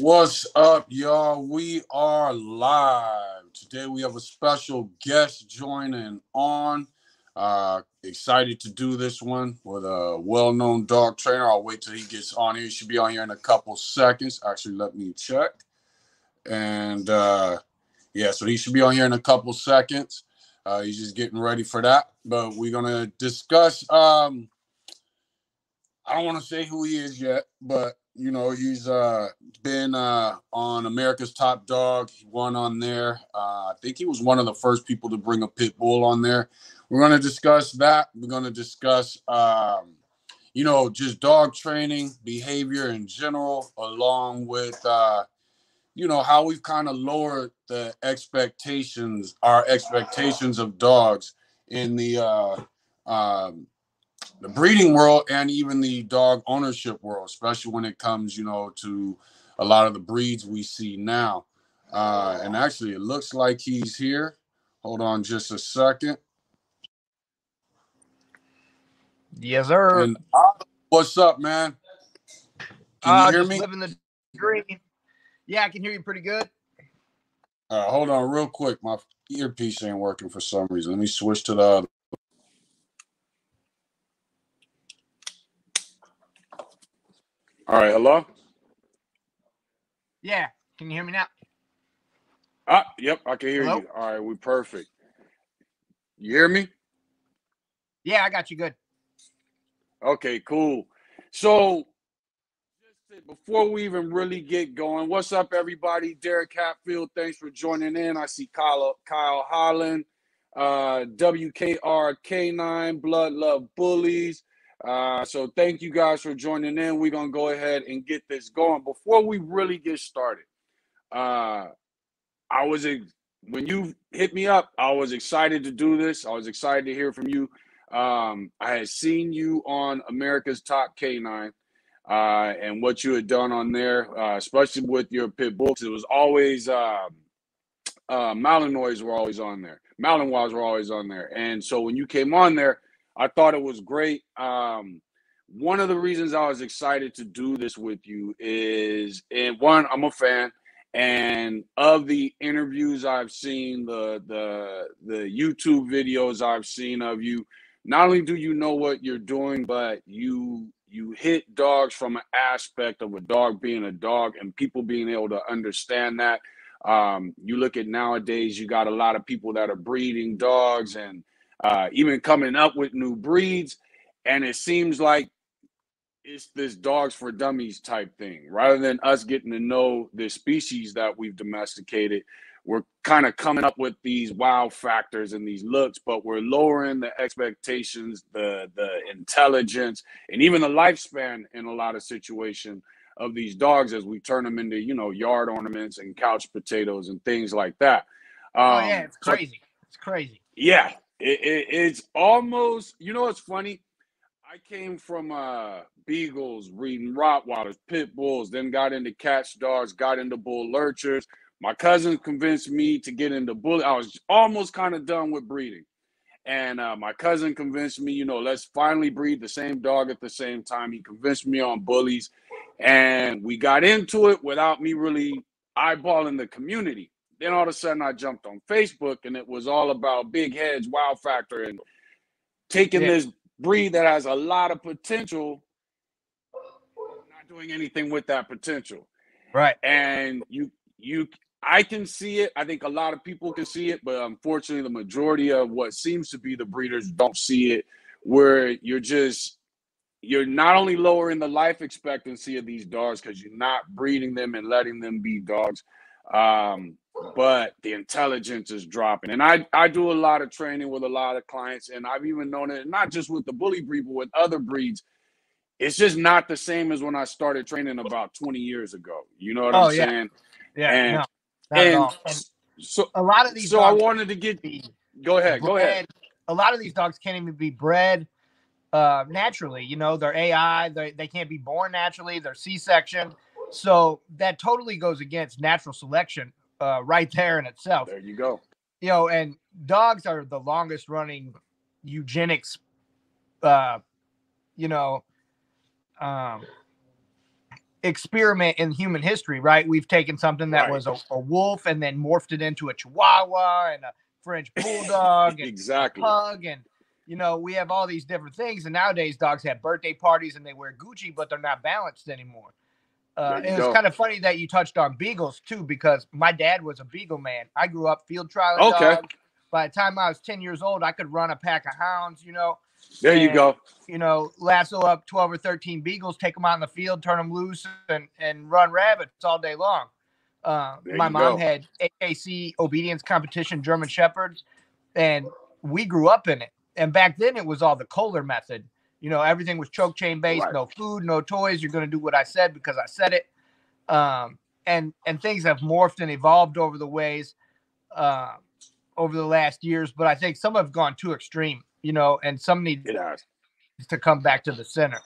What's up, y'all? We are live. Today we have a special guest joining on. Excited to do this one with a well-known dog trainer. I'll wait till he gets on here. He should be on here in a couple seconds. Actually, let me check. And yeah, so he should be on here in a couple seconds. He's just getting ready for that. But we're going to discuss I don't want to say who he is yet, but you know, he's been on America's Top Dog. He won on there. I think he was one of the first people to bring a pit bull on there. We're going to discuss that. We're going to discuss, you know, just dog training, behavior in general, along with, you know, how we've kind of lowered the expectations, our expectations of dogs in the breeding world and even the dog ownership world, especially when it comes, you know, to a lot of the breeds we see now. And actually, it looks like he's here. Hold on just a second. Yes, sir. And what's up, man? Can you hear just me? living the dream. Yeah, I can hear you pretty good. Hold on real quick. My earpiece ain't working for some reason. Let me switch to the other. All right, hello? Yeah, can you hear me now? Yep, I can hear Hello? you. All right, we're perfect. You hear me? Yeah, I got you good. Okay, cool. So, before we even really get going, what's up, everybody? Derek Hatfield, thanks for joining in. I see Kyle Holland, WKRK9, Blood Love Bullies. So thank you guys for joining in. We're going to go ahead and get this going. Before we really get started, when you hit me up, I was excited to do this. I was excited to hear from you. I had seen you on America's Top K9. And what you had done on there, especially with your pit bulls, it was always Malinois were always on there. Malinois were always on there. And so when you came on there, I thought it was great. One of the reasons I was excited to do this with you is, and one, I'm a fan, and of the interviews I've seen, the YouTube videos I've seen of you, not only do you know what you're doing, but you hit dogs from an aspect of a dog being a dog and people being able to understand that. You look at nowadays, you got a lot of people that are breeding dogs and even coming up with new breeds. And it seems like it's this dogs for dummies type thing. Rather than us getting to know the species that we've domesticated, we're kind of coming up with these wow factors and these looks, but we're lowering the expectations, the intelligence, and even the lifespan in a lot of situations of these dogs as we turn them into, you know, yard ornaments and couch potatoes and things like that. Oh yeah, it's crazy. It's crazy. Yeah, it's almost, you know, it's funny. I came from Beagles, breeding Rottweilers, Pit Bulls, then got into catch dogs, got into bull lurchers. My cousin convinced me to get into bully. I was almost kind of done with breeding. And my cousin convinced me, you know, let's finally breed the same dog at the same time. He convinced me on bullies. And we got into it without me really eyeballing the community. Then all of a sudden I jumped on Facebook and it was all about big heads, wow factor, and taking this breed that has a lot of potential, not doing anything with that potential. Right. And I can see it. I think a lot of people can see it, but unfortunately the majority of what seems to be the breeders don't see it, where you're not only lowering the life expectancy of these dogs because you're not breeding them and letting them be dogs, but the intelligence is dropping. And I do a lot of training with a lot of clients, and I've even known it not just with the bully breed, but with other breeds. It's just not the same as when I started training about 20 years ago. You know what I'm saying? Yeah, and, no, not at all. And so a lot of these so dogs I wanted to get go ahead. A lot of these dogs can't even be bred naturally. You know, they're AI, they can't be born naturally, they're C-section. So that totally goes against natural selection right there in itself. There you go. You know, and dogs are the longest running eugenics, you know, experiment in human history, right? We've taken something that was a wolf and then morphed it into a Chihuahua and a French Bulldog and exactly. a Pug. And, you know, we have all these different things. And nowadays dogs have birthday parties and they wear Gucci, but they're not balanced anymore. It was kind of funny that you touched on Beagles too, because my dad was a Beagle man. I grew up field trialing dogs. By the time I was 10 years old, I could run a pack of hounds, you know. There you go. You know, lasso up 12 or 13 Beagles, take them out in the field, turn them loose, and run rabbits all day long. My mom had AKC obedience competition German Shepherds, and we grew up in it. And back then, it was all the Kohler method. You know, everything was choke chain based, no food, no toys. You're going to do what I said because I said it. And things have morphed and evolved over the ways, over the last years. But I think some have gone too extreme, you know, and some need to come back to the center.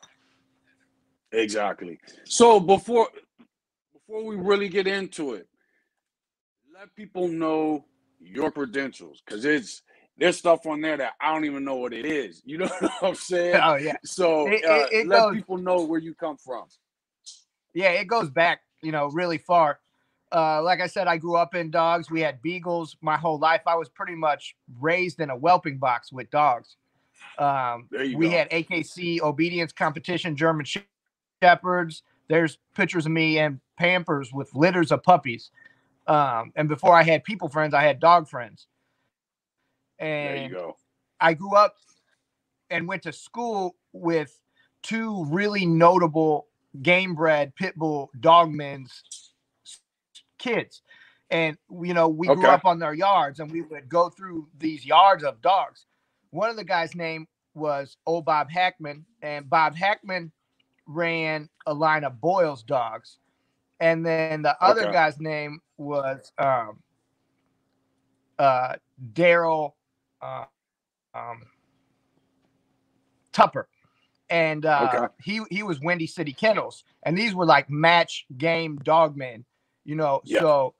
Exactly. So before we really get into it, let people know your credentials, because there's stuff on there that I don't even know what it is. You know what I'm saying? Oh, yeah. So let people know where you come from. Yeah, it goes back, you know, really far. Like I said, I grew up in dogs. We had Beagles my whole life. I was pretty much raised in a whelping box with dogs. We had AKC obedience competition, German Shepherds. There's pictures of me and Pampers with litters of puppies. And before I had people friends, I had dog friends. And there you go. I grew up and went to school with two really notable game bred pit bull dogmen's kids. And, you know, we grew up on their yards and we would go through these yards of dogs. One of the guys' name was old Bob Hackman, and Bob Hackman ran a line of Boyle's dogs. And then the other guy's name was Daryl Tupper. And he was Windy City Kennels. And these were like match game dog men, you know. Yeah. So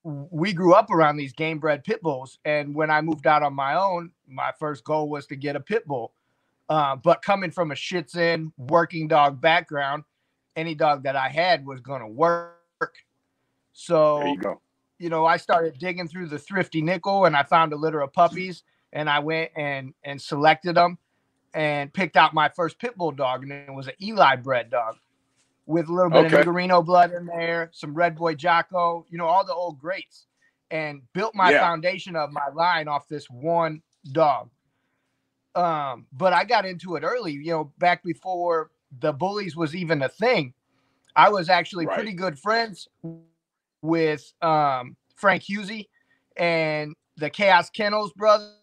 we grew up around these game bred pit bulls. And when I moved out on my own, my first goal was to get a pit bull. But coming from a Schitzen working dog background, any dog that I had was going to work. So, there you go. You know, I started digging through the thrifty nickel and I found a litter of puppies and I went and selected them and picked out my first pit bull dog. And it was an Eli bred dog with a little bit of Niggerino blood in there, some Red Boy Jocko, you know, all the old greats, and built my foundation of my line off this one dog. But I got into it early, you know, back before the bullies was even a thing. I was actually pretty good friends with Frank Husey and the Chaos Kennels brothers.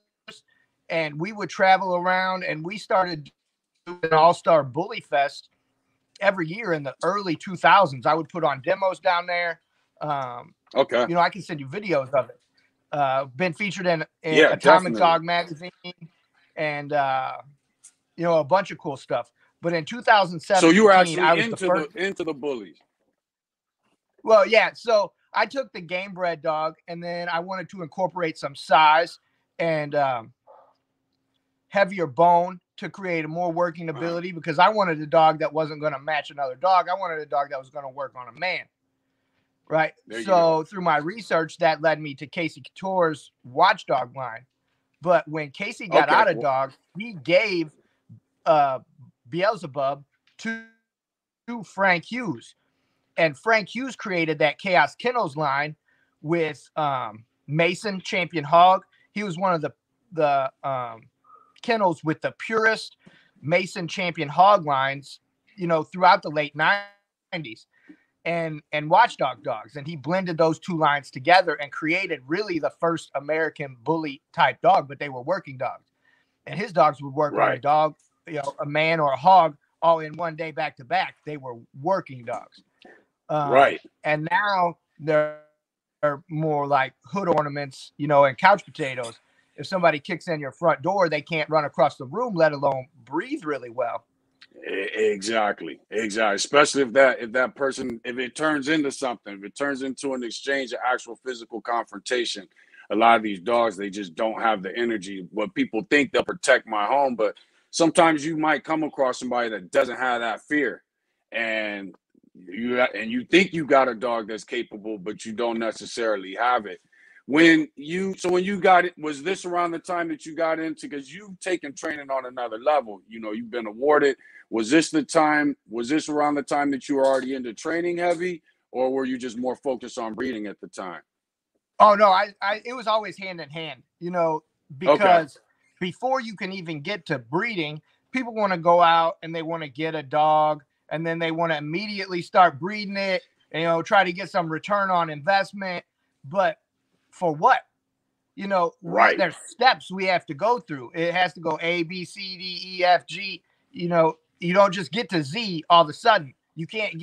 And we would travel around and we started doing an all-star bully fest every year in the early 2000s. I would put on demos down there. You know, I can send you videos of it. Been featured in Atomic Dog magazine and, you know, a bunch of cool stuff. But in 2017, so you were actually into the bullies. Well, yeah. So I took the game bred dog and then I wanted to incorporate some size and heavier bone to create a more working ability, because I wanted a dog that wasn't going to match another dog. I wanted a dog that was going to work on a man. Right. So through my research, that led me to Casey Couture's watchdog line. But when Casey got out of dogs, he gave Beelzebub to Frank Hughes. And Frank Hughes created that Chaos Kennels line with Mason Champion Hog. He was one of the kennels with the purest Mason Champion Hog lines, you know, throughout the late 90s. And watchdog dogs. And he blended those two lines together and created really the first American bully type dog, but they were working dogs. And his dogs would work on a dog, you know, a man or a hog all in one day back to back. They were working dogs. And now they're more like hood ornaments, you know, and couch potatoes. If somebody kicks in your front door, they can't run across the room, let alone breathe really well. Exactly. Especially if that person, if it turns into something, if it turns into an exchange, an actual physical confrontation, a lot of these dogs, they just don't have the energy. What people think they'll protect my home, but sometimes you might come across somebody that doesn't have that fear, and you think you got a dog that's capable, but you don't necessarily have it. When you got it, was this around the time that you got into, because you've taken training on another level, you've been awarded. Was this around the time that you were already into training heavy, or were you just more focused on breeding at the time? Oh no, it was always hand in hand, because before you can even get to breeding, people want to go out and they want to get a dog, and then they want to immediately start breeding it, and, try to get some return on investment. But for what? Right. There's steps we have to go through. It has to go A, B, C, D, E, F, G. You don't just get to Z all of a sudden. You can't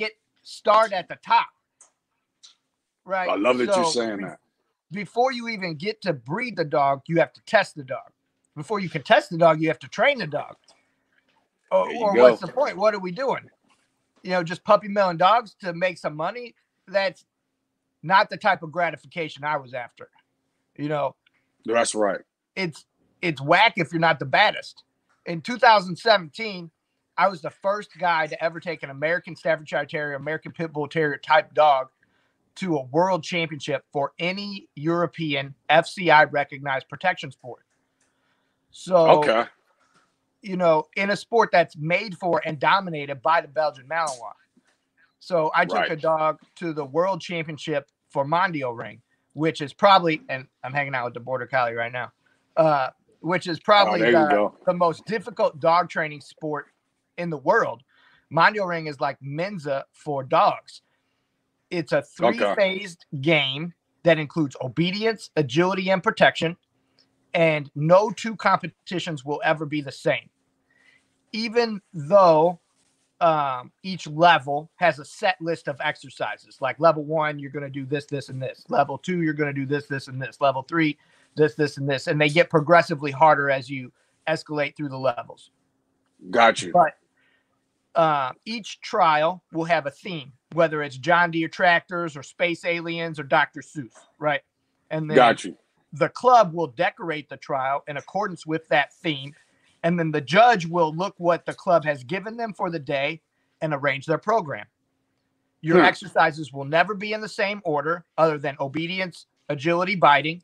start at the top. Right. I love that you're saying that. Before you even get to breed the dog, you have to test the dog. Before you can test the dog, you have to train the dog. Or what's the point? What are we doing? Just puppy milling dogs to make some money? That's not the type of gratification I was after. That's right. It's whack if you're not the baddest. In 2017, I was the first guy to ever take an American Staffordshire Terrier, American Pit Bull Terrier type dog to a world championship for any European FCI recognized protection sport. So, in a sport that's made for and dominated by the Belgian Malinois. So I took a dog to the world championship for Mondio Ring, which is probably, and I'm hanging out with the Border Collie right now, which is probably the most difficult dog training sport in the world. Mondio Ring is like Mensa for dogs. It's a 3-phased game that includes obedience, agility, and protection, and no two competitions will ever be the same. Even though each level has a set list of exercises. Like level 1, you're going to do this, this, and this. Level 2, you're going to do this, this, and this. Level 3, this, this, and this. And they get progressively harder as you escalate through the levels. Got you. But each trial will have a theme, whether it's John Deere tractors or space aliens or Dr. Seuss, right? And then got you. The club will decorate the trial in accordance with that theme. And then the judge will look what the club has given them for the day and arrange their program. Your exercises will never be in the same order other than obedience, agility, biting.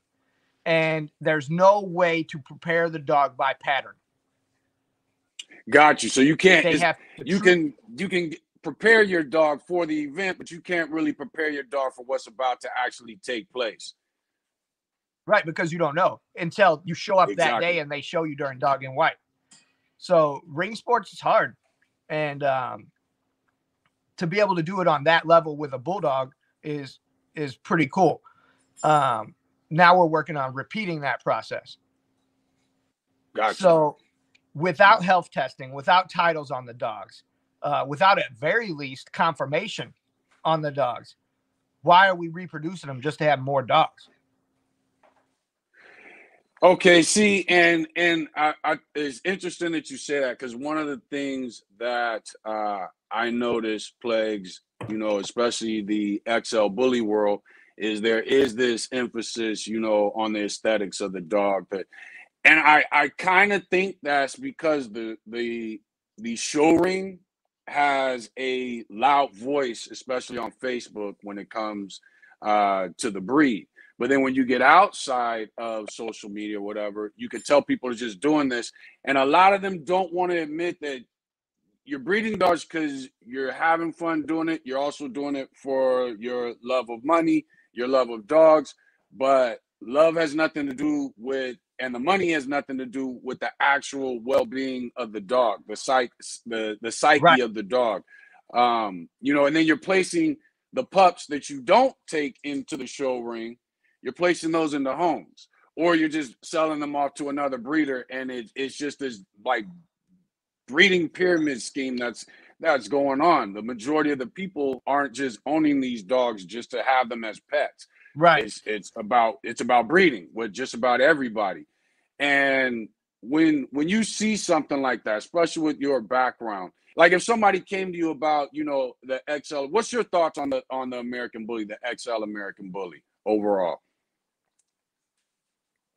And there's no way to prepare the dog by pattern. Got you. So you can't, you can prepare your dog for the event, but you can't really prepare your dog for what's about to actually take place. Right, because you don't know until you show up that day and they show you during Dog in White. So ring sports is hard. And to be able to do it on that level with a bulldog is pretty cool. Now we're working on repeating that process. Gotcha. So without health testing, without titles on the dogs, without at very least confirmation on the dogs, why are we reproducing them just to have more dogs? Okay, see, and it's interesting that you say that, because one of the things that I notice plagues, especially the XL bully world, is there is this emphasis, on the aesthetics of the dog. And I kind of think that's because the show ring has a loud voice, especially on Facebook when it comes to the breed. But then when you get outside of social media or whatever, you can tell people are just doing this. And a lot of them don't want to admit that you're breeding dogs because you're having fun doing it. You're also doing it for your love of money, your love of dogs. But love has nothing to do with, and the money has nothing to do with the actual well-being of the dog, the psyche Right. of the dog. And then you're placing the pups that you don't take into the show ring, you're placing those in the homes, or you're just selling them off to another breeder, and it's just this like breeding pyramid scheme that's going on. The majority of the people aren't just owning these dogs just to have them as pets. Right. It's about breeding with just about everybody. And when you see something like that, especially with your background, like if somebody came to you about, the XL, what's your thoughts on the American Bully, the XL American Bully overall?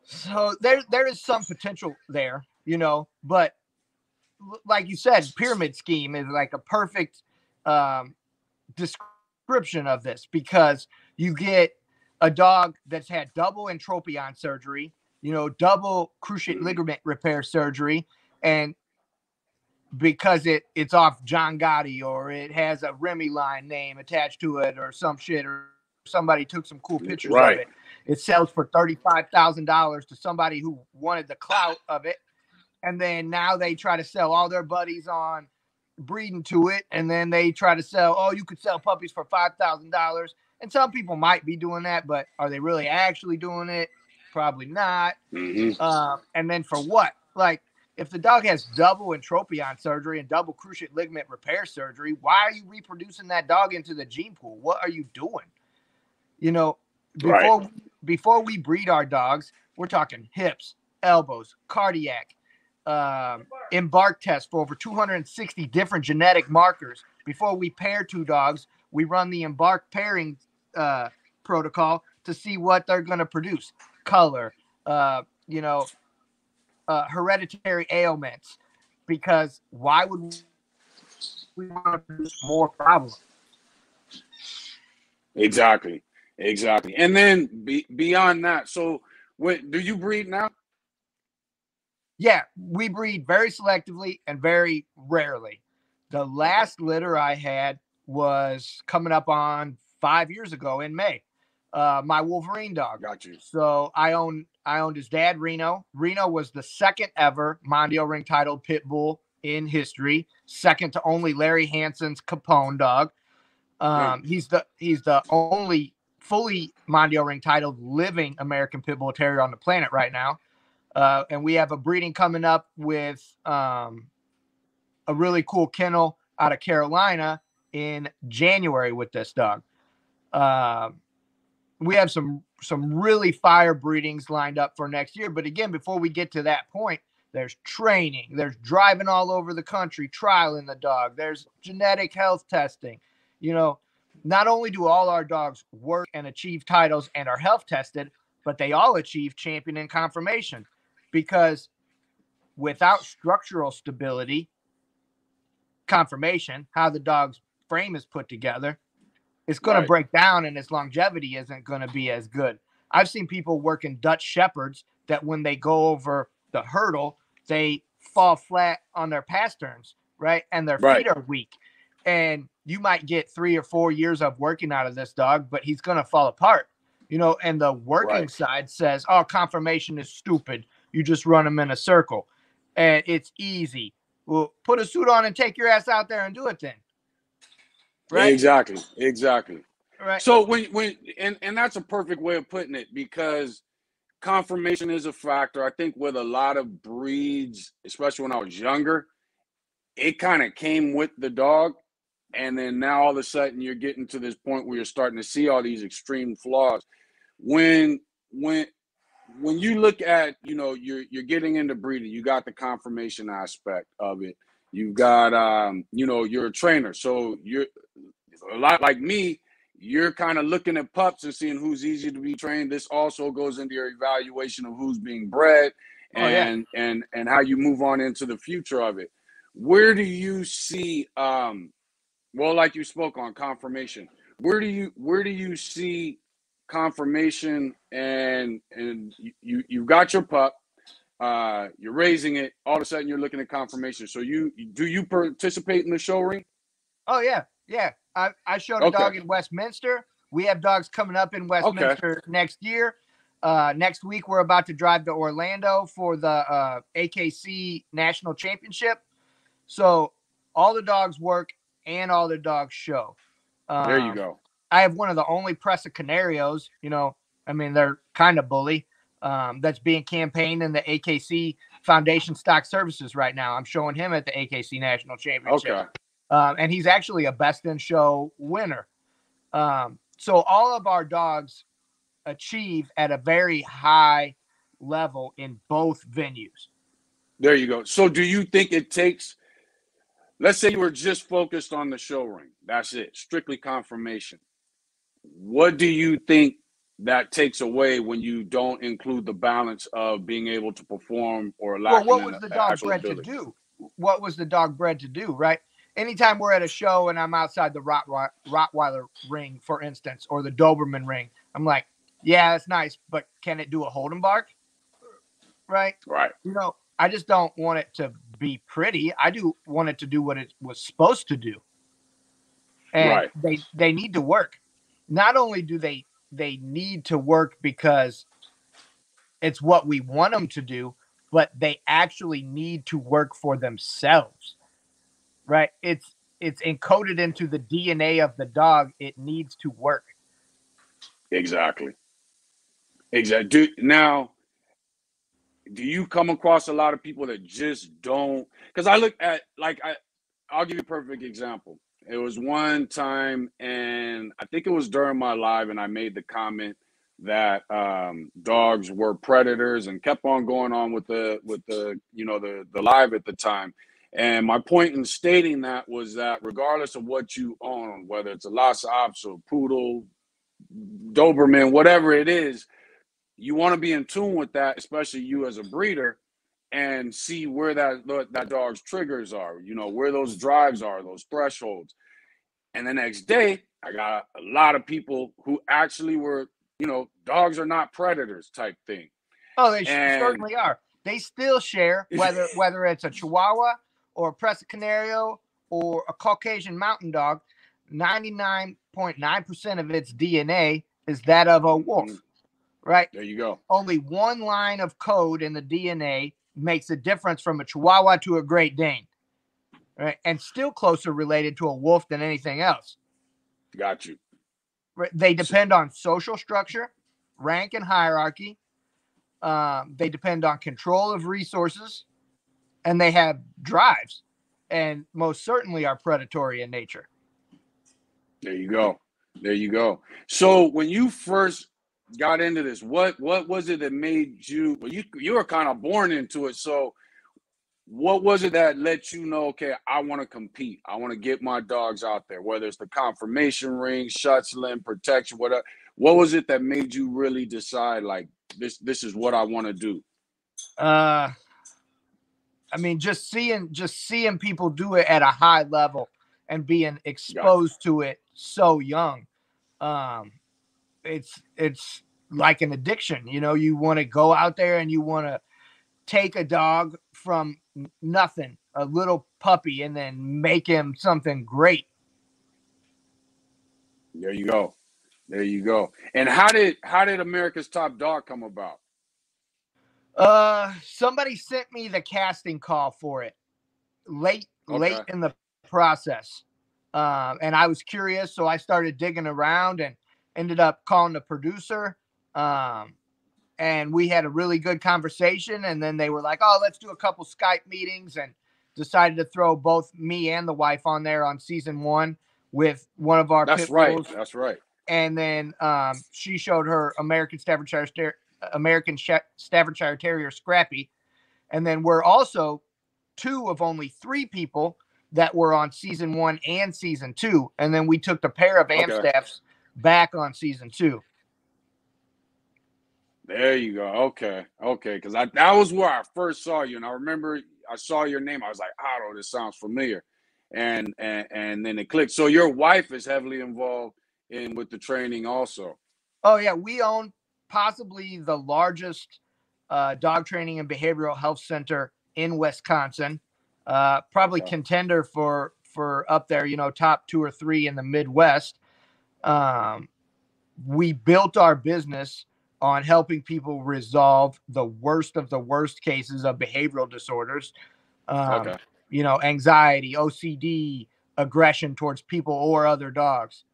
So there is some potential there, but like you said, pyramid scheme is like a perfect description of this, because you get a dog that's had double entropion surgery, double cruciate ligament repair surgery, and because it's off John Gotti, or it has a Remy line name attached to it or some shit, or somebody took some cool pictures of it. It sells for $35,000 to somebody who wanted the clout of it. And then now they try to sell all their buddies on breeding to it. And then they try to sell, oh, you could sell puppies for $5,000. And some people might be doing that, but are they really actually doing it? Probably not. And then for what? Like, if the dog has double entropion surgery and double cruciate ligament repair surgery, why are you reproducing that dog into the gene pool? What are you doing? Before we breed our dogs, we're talking hips, elbows, cardiac, embark test for over 260 different genetic markers. Before we pair two dogs, we run the embark pairing protocol to see what they're going to produce, color, hereditary ailments, because why would we want to produce more problems? Exactly. And then beyond that, so do you breed now? Yeah, we breed very selectively and very rarely. The last litter I had was coming up on 5 years ago in May. My Wolverine dog. Got you. So I owned his dad, Reno. Reno was the second ever Mondial ring titled pit bull in history, second to only Larry Hansen's Capone dog. He's the only fully Mondial ring titled living American pit bull terrier on the planet right now. And we have a breeding coming up with a really cool kennel out of Carolina in January with this dog. We have some really fire breedings lined up for next year. But again, before we get to that point, there's training, there's driving all over the country, trialing the dog, there's genetic health testing. Not only do all our dogs work and achieve titles and are health tested, but they all achieve champion and confirmation, because without structural stability, conformation, how the dog's frame is put together, it's going to break down, and its longevity isn't going to be as good. I've seen people working Dutch Shepherds that when they go over the hurdle, they fall flat on their pasterns, right? And their feet are weak. And you might get 3 or 4 years of working out of this dog, but he's going to fall apart, and the working side says, oh, conformation is stupid. You just run him in a circle and it's easy. Well, put a suit on and take your ass out there and do it then. Right? Exactly. Right. So and that's a perfect way of putting it, because conformation is a factor. I think with a lot of breeds, especially when I was younger, it kind of came with the dog. And then now all of a sudden you're getting to this point where you're starting to see all these extreme flaws. When you look at, you're getting into breeding, you got the conformation aspect of it. You've got, you're a trainer. So you're a lot like me, you're kind of looking at pups and seeing who's easy to be trained. This also goes into your evaluation of who's being bred and how you move on into the future of it. Where do you see, like you spoke on conformation, where do you see conformation, and you've got your pup, you're raising it, all of a sudden you're looking at conformation. So do you participate in the show ring? Oh yeah. I showed a dog in Westminster. We have dogs coming up in Westminster next year. Next week we're about to drive to Orlando for the AKC National Championship. So all the dogs work and all the dogs show. There you go. I have one of the only Presa Canarios, they're kind of bully, that's being campaigned in the AKC Foundation Stock Services right now. I'm showing him at the AKC National Championship. Okay. And he's actually a best in show winner. So all of our dogs achieve at a very high level in both venues. There you go. So do you think it takes, let's say you were just focused on the show ring, that's it, strictly conformation. What do you think that takes away when you don't include the balance of being able to perform or lacking? Well, what was the dog bred to do? What was the dog bred to do, right? anytime we're at a show and I'm outside the Rottweiler ring, for instance, or the Doberman ring, I'm like, yeah, it's nice, but can it do a hold and bark? Right. Right. You know, I just don't want it to be pretty. I do want it to do what it was supposed to do. And Right. they need to work. Not only do they need to work because it's what we want them to do, but they actually need to work for themselves. Right? It's encoded into the DNA of the dog. It needs to work. Exactly. Now, do you come across a lot of people that just don't? Because I look at, like, I'll give you a perfect example. It was one time, and I think it was during my live, and I made the comment that dogs were predators, and kept on going on with the the live at the time. And my point in stating that was that regardless of what you own, whether it's a Lhasa Apso, Poodle, Doberman, whatever it is, you want to be in tune with that, especially you as a breeder, and see where that dog's triggers are, where those drives are, those thresholds. And the next day, I got a lot of people who actually were, dogs are not predators type thing. Oh, they certainly are. They still share, whether it's a Chihuahua or a Presa Canario or a Caucasian mountain dog. 99.9% of its DNA is that of a wolf. Right? There you go. Only one line of code in the DNA makes a difference from a Chihuahua to a Great Dane. Right? And still closer related to a wolf than anything else. Got you. Right? They depend on social structure, rank and hierarchy. They depend on control of resources, and they have drives, and most certainly are predatory in nature. There you go. There you go. So when you first got into this, what was it that made you? Well, you were kind of born into it. So what was it that let you know, okay, I want to compete. I want to get my dogs out there, whether it's the confirmation ring, Schutzlin, protection, whatever. What was it that made you really decide, like, this is what I want to do? I mean, just seeing people do it at a high level and being exposed to it so young. It's like an addiction. You want to go out there and you want to take a dog from nothing, a little puppy, and then make him something great. There you go. There you go. And how did America's Top Dog come about? Somebody sent me the casting call for it late in the process. And I was curious, so I started digging around and ended up calling the producer. And we had a really good conversation. And then they were like, oh, let's do a couple Skype meetings, and decided to throw both me and the wife on there on season 1 with one of our That's pit right. bulls. That's right. And then she showed her American Staffordshire Terrier Scrappy. And then we're also 2 of only 3 people that were on season 1 and season 2. And then we took the pair of Amstaffs back on season 2. There you go. Okay. Because that was where I first saw you, and I remember I saw your name. I was like, Otto, this sounds familiar, and then it clicked. So your wife is heavily involved with the training, also. Oh yeah, we own possibly the largest dog training and behavioral health center in Wisconsin. Probably contender for up there, top 2 or 3 in the Midwest. We built our business on helping people resolve the worst of the worst cases of behavioral disorders. Anxiety, OCD, aggression towards people or other dogs,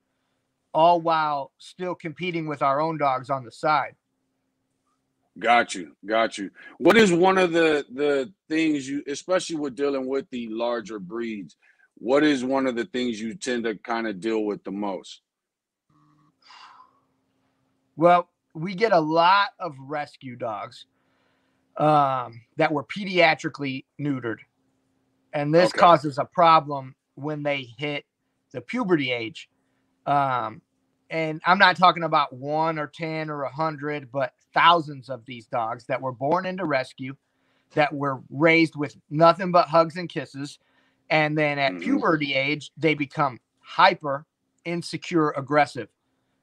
all while still competing with our own dogs on the side. Got you. What is one of the things you, especially with dealing with the larger breeds, what is one of the things you tend to kind of deal with the most? Well, we get a lot of rescue dogs that were pediatrically neutered. And this causes a problem when they hit the puberty age. And I'm not talking about 1 or 10 or 100, but thousands of these dogs that were born into rescue, that were raised with nothing but hugs and kisses, And then at puberty age, they become hyper, insecure, aggressive,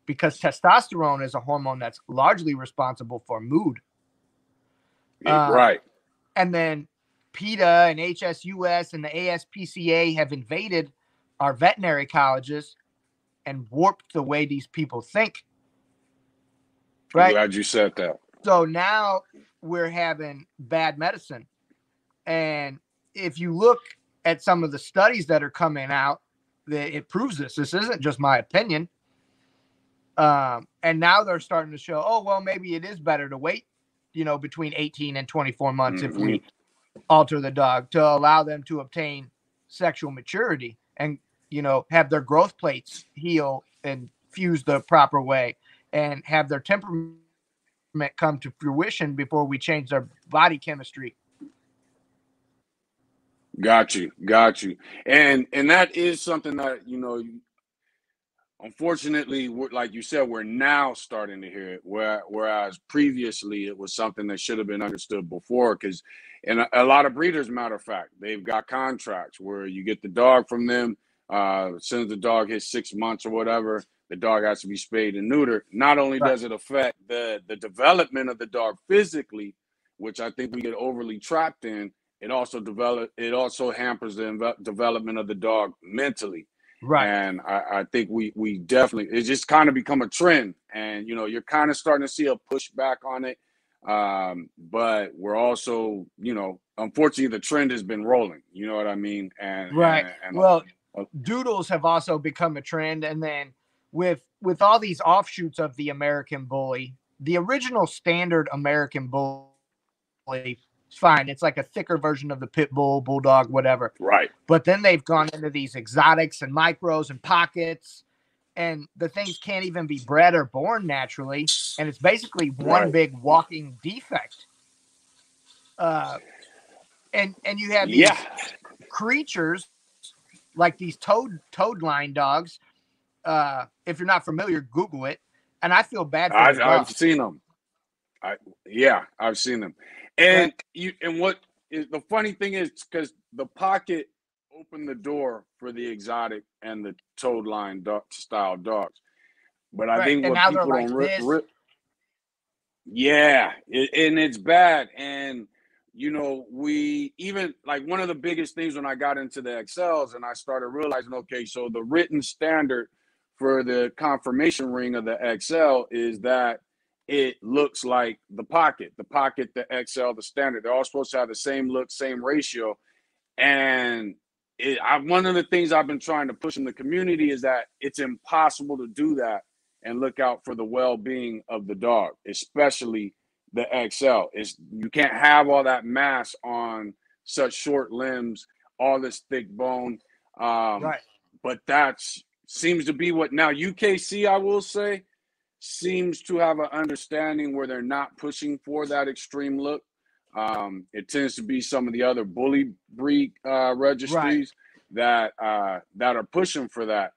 because testosterone is a hormone that's largely responsible for mood. Right. And then PETA and HSUS and the ASPCA have invaded our veterinary colleges and warped the way these people think. Right? I'm glad you said that. So now we're having bad medicine. And if you look at some of the studies that are coming out, it proves this. This isn't just my opinion. And now they're starting to show, oh, well, maybe it is better to wait, between 18 and 24 months if we alter the dog to allow them to obtain sexual maturity and, have their growth plates heal and fuse the proper way and have their temperament come to fruition before we change their body chemistry. Got you. And that is something that, unfortunately, like you said, we're now starting to hear it, whereas previously it was something that should have been understood before. Because, and a lot of breeders, matter of fact, they've got contracts where you get the dog from them. As soon as the dog hits 6 months or whatever, the dog has to be spayed and neutered. Not only does it affect the development of the dog physically, which I think we get overly trapped in, it also hampers the development of the dog mentally. Right. And I think we definitely, it's just kind of become a trend. And, you're kind of starting to see a pushback on it. But we're also, unfortunately, the trend has been rolling. You know what I mean? And right. Well, doodles have also become a trend. And then with all these offshoots of the American bully, the original standard American bully, it's fine. It's like a thicker version of the pit bull, bulldog, whatever. Right. But then they've gone into these exotics and micros and pockets, and the things can't even be bred or born naturally. And it's basically one big walking defect. And you have these creatures like these toad line dogs. If you're not familiar, Google it. And I feel bad for I've seen them. I've seen them. And what is the funny thing is, because the pocket opened the door for the exotic and the toad line style dogs. But I think what people don't and it's bad. And we even, like, one of the biggest things when I got into the XLs and I started realizing, okay, so the written standard for the conformation ring of the XL is that it looks like the pocket, the XL, the standard. They're all supposed to have the same look, same ratio. And one of the things I've been trying to push in the community is that it's impossible to do that and look out for the well-being of the dog, especially the XL. You can't have all that mass on such short limbs, all this thick bone. But that seems to be what now UKC, I will say, seems to have an understanding where they're not pushing for that extreme look. It tends to be some of the other bully breed registries that are pushing for that.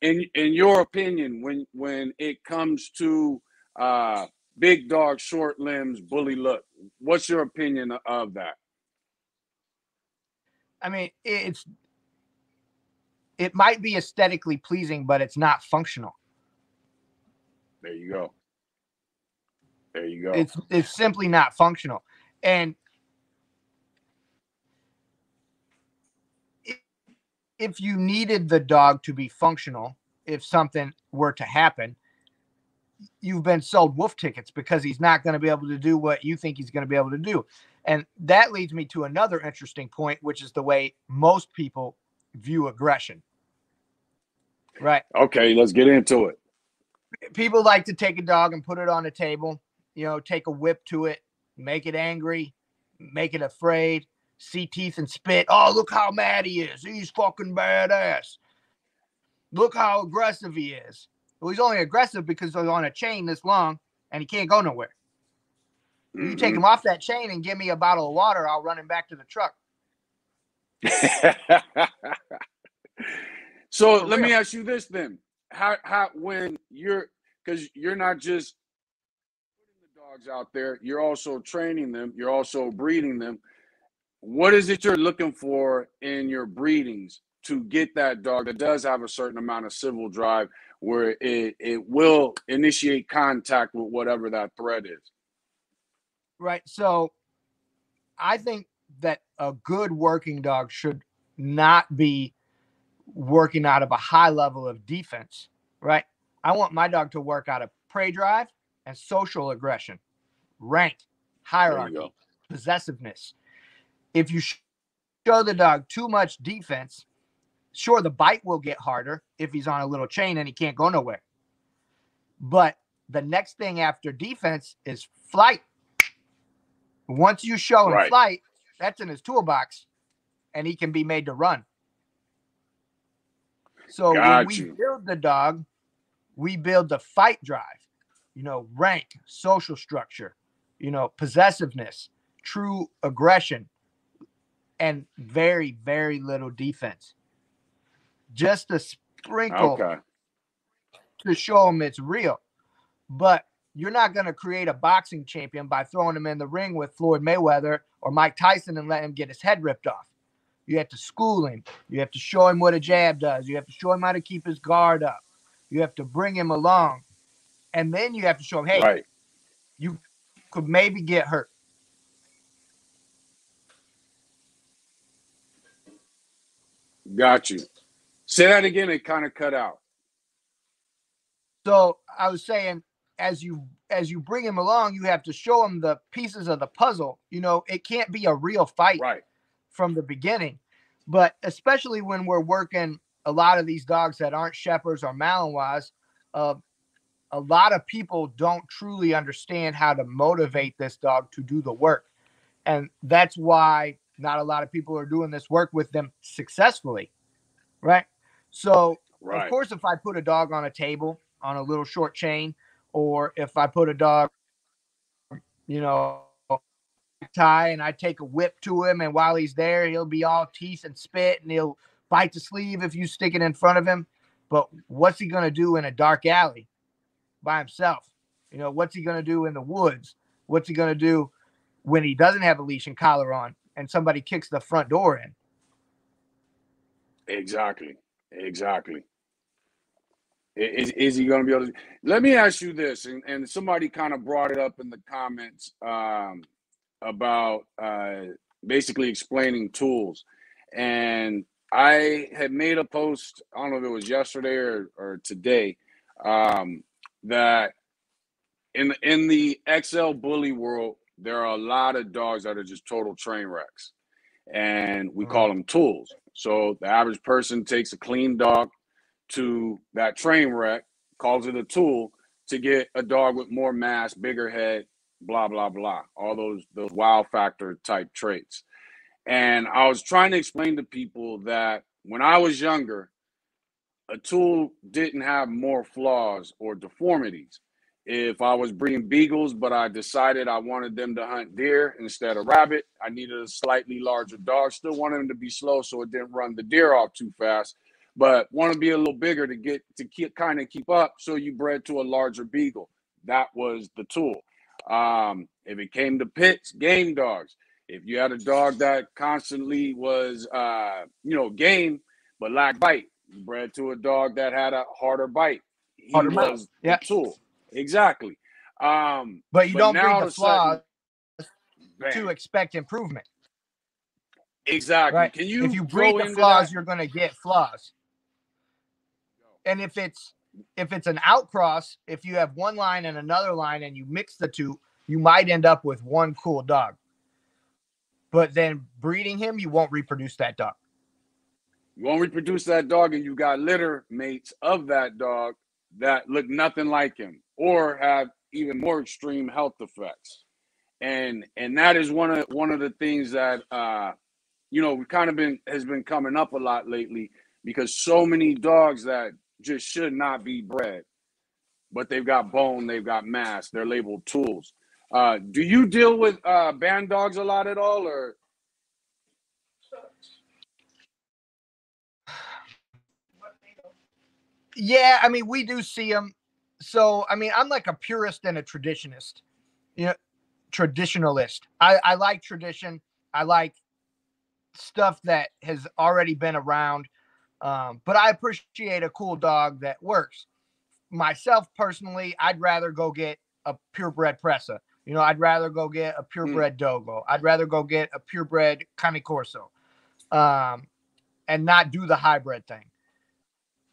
In your opinion, when it comes to big dog, short limbs, bully look, what's your opinion of that? I mean, it might be aesthetically pleasing, but it's not functional. There you go. It's simply not functional. And if you needed the dog to be functional, if something were to happen, you've been sold wolf tickets because he's not going to be able to do what you think he's going to be able to do. And that leads me to another interesting point, which is the way most people view aggression. Right. Okay, let's get into it. People like to take a dog and put it on a table, take a whip to it, make it angry, make it afraid, see teeth and spit. Oh, look how mad he is. He's fucking badass. Look how aggressive he is. Well, he's only aggressive because he's on a chain this long and he can't go nowhere. You take him off that chain and give me a bottle of water, I'll run him back to the truck. So let me ask you this then. How when because you're not just putting the dogs out there, you're also training them, you're also breeding them. what is it you're looking for in your breedings to get that dog that does have a certain amount of civil drive where it will initiate contact with whatever that threat is? Right. So I think that a good working dog should not be working out of a high level of defense, right? I want my dog to work out of prey drive and social aggression, rank, There you go. hierarchy, possessiveness. If you show the dog too much defense, sure, the bite will get harder if he's on a little chain and he can't go nowhere. But the next thing after defense is flight. Once you show him Right. flight, that's in his toolbox, and he can be made to run. So when we build the dog, we build the fight drive, rank, social structure, possessiveness, true aggression, and very, very little defense. Just a sprinkle to show him it's real. But you're not going to create a boxing champion by throwing him in the ring with Floyd Mayweather or Mike Tyson and let him get his head ripped off. You have to school him. You have to show him what a jab does. You have to show him how to keep his guard up. You have to bring him along. And then you have to show him, hey, you could maybe get hurt. Got you. Say that again. It kind of cut out. So I was saying, as you bring him along, you have to show him the pieces of the puzzle. It can't be a real fight from the beginning. But especially when we're working a lot of these dogs that aren't Shepherds or Malinois, a lot of people don't truly understand how to motivate this dog to do the work. And that's why not a lot of people are doing this work with them successfully, right? So, of course, if I put a dog on a table on a little short chain, or if I put a dog, tie and I take a whip to him, and while he's there, he'll be all teeth and spit, and he'll bite the sleeve if you stick it in front of him. But what's he going to do in a dark alley by himself? What's he going to do in the woods? What's he going to do when he doesn't have a leash and collar on and somebody kicks the front door in? Exactly. Is he going to be able to? Let me ask you this, and somebody kind of brought it up in the comments about basically explaining tools. And I had made a post, I don't know if it was yesterday or today, that in the XL bully world, there are a lot of dogs that are just total train wrecks. And we call them tools. So the average person takes a clean dog to that train wreck, calls it a tool to get a dog with more mass, bigger head, blah, blah, blah. All those wow factor type traits. And I was trying to explain to people that when I was younger, a tool didn't have more flaws or deformities. If I was breeding Beagles, but I decided I wanted them to hunt deer instead of rabbit, I needed a slightly larger dog. Still wanted him to be slow so it didn't run the deer off too fast, but want to be a little bigger to keep up. So you bred to a larger Beagle. That was the tool. If it came to pits, game dogs. If you had a dog that constantly was, game but lacked bite, you bred to a dog that had a harder bite. He was the tool. Exactly. But you don't breed the flaws to expect improvement. Exactly. Right? Can you? If you breed the flaws, you're going to get flaws. And if it's an outcross, if you have one line and another line and you mix the two, you might end up with one cool dog. But then breeding him, you won't reproduce that dog. You won't reproduce that dog, and you got litter mates of that dog that look nothing like him or have even more extreme health effects. And that is one of the things that has been coming up a lot lately, because so many dogs that just should not be bred, but they've got bone, they've got mass, they're labeled tools. Do you deal with band dogs a lot at all, or? Yeah, I mean, we do see them. So, I mean, I'm like a purist and a traditionalist. Traditionalist. I like tradition. I like stuff that has already been around. But I appreciate a cool dog that works. Myself personally, I'd rather go get a purebred Presa. You know, I'd rather go get a purebred Dogo. I'd rather go get a purebred Cane Corso, and not do the hybrid thing.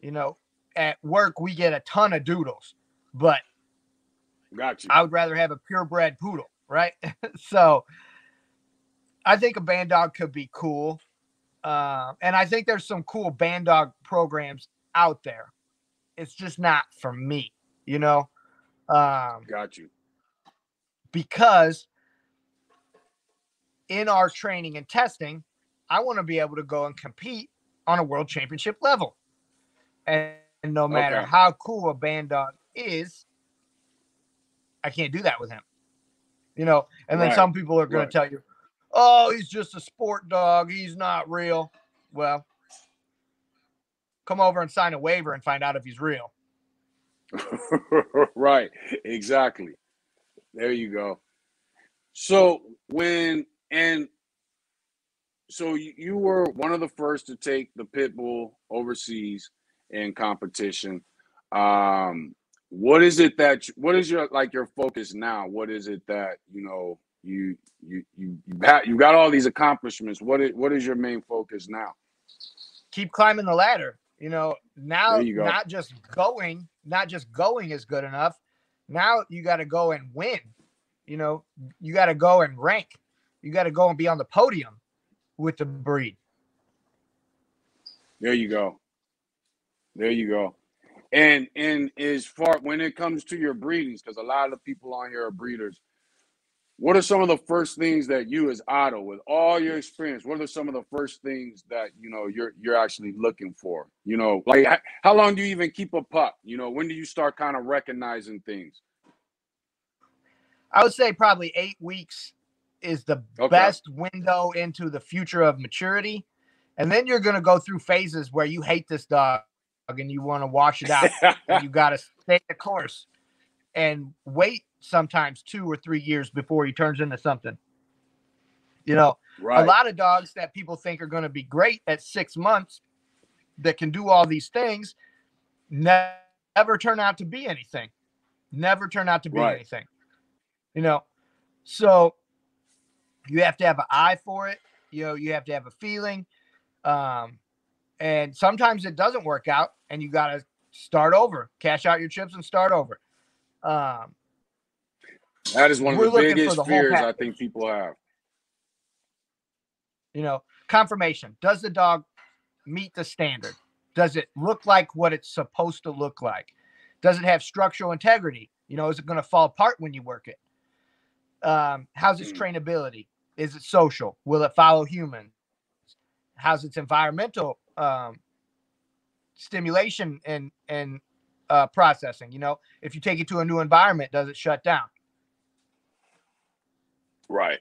You know, at work we get a ton of doodles, but Got you. I would rather have a purebred poodle, right? So I think a band dog could be cool. And I think there's some cool band dog programs out there. It's just not for me, you know? Got you. Because in our training and testing, I want to be able to go and compete on a world championship level. And no matter how cool a band dog is, I can't do that with him. You know, and then some people are going to tell you, oh, he's just a sport dog. He's not real. Well, come over and sign a waiver and find out if he's real. Right. Exactly. There you go. So you were one of the first to take the pit bull overseas in competition. What is your your focus now? What is it that, you got all these accomplishments. What is your main focus now? Keep climbing the ladder. You know, now There you go. not just going is good enough. Now you got to go and win. You know, you got to go and rank. You got to go and be on the podium with the breed. There you go. There you go. And as far when it comes to your breedings, because a lot of the people on here are breeders, what are some of the first things that you, as Otto, with all your experience, what are some of the first things that you're actually looking for? You know, like how long do you even keep a pup? You know, when do you start kind of recognizing things? I would say probably 8 weeks is the best window into the future of maturity. And then you're going to go through phases where you hate this dog and you want to wash it out. And you got to stay the course and wait sometimes 2 or 3 years before he turns into something. You know, a lot of dogs that people think are going to be great at 6 months that can do all these things never turn out to be anything. Never turn out to be anything. You know, so you have to have an eye for it. You know, you have to have a feeling. And sometimes it doesn't work out and you got to start over, cash out your chips and start over. That is one of the biggest fears I think people have. You know, confirmation. Does the dog meet the standard? Does it look like what it's supposed to look like? Does it have structural integrity? You know, is it going to fall apart when you work it? How's its trainability? Is it social? Will it follow humans? How's its environmental stimulation and processing? You know, if you take it to a new environment, does it shut down? Right.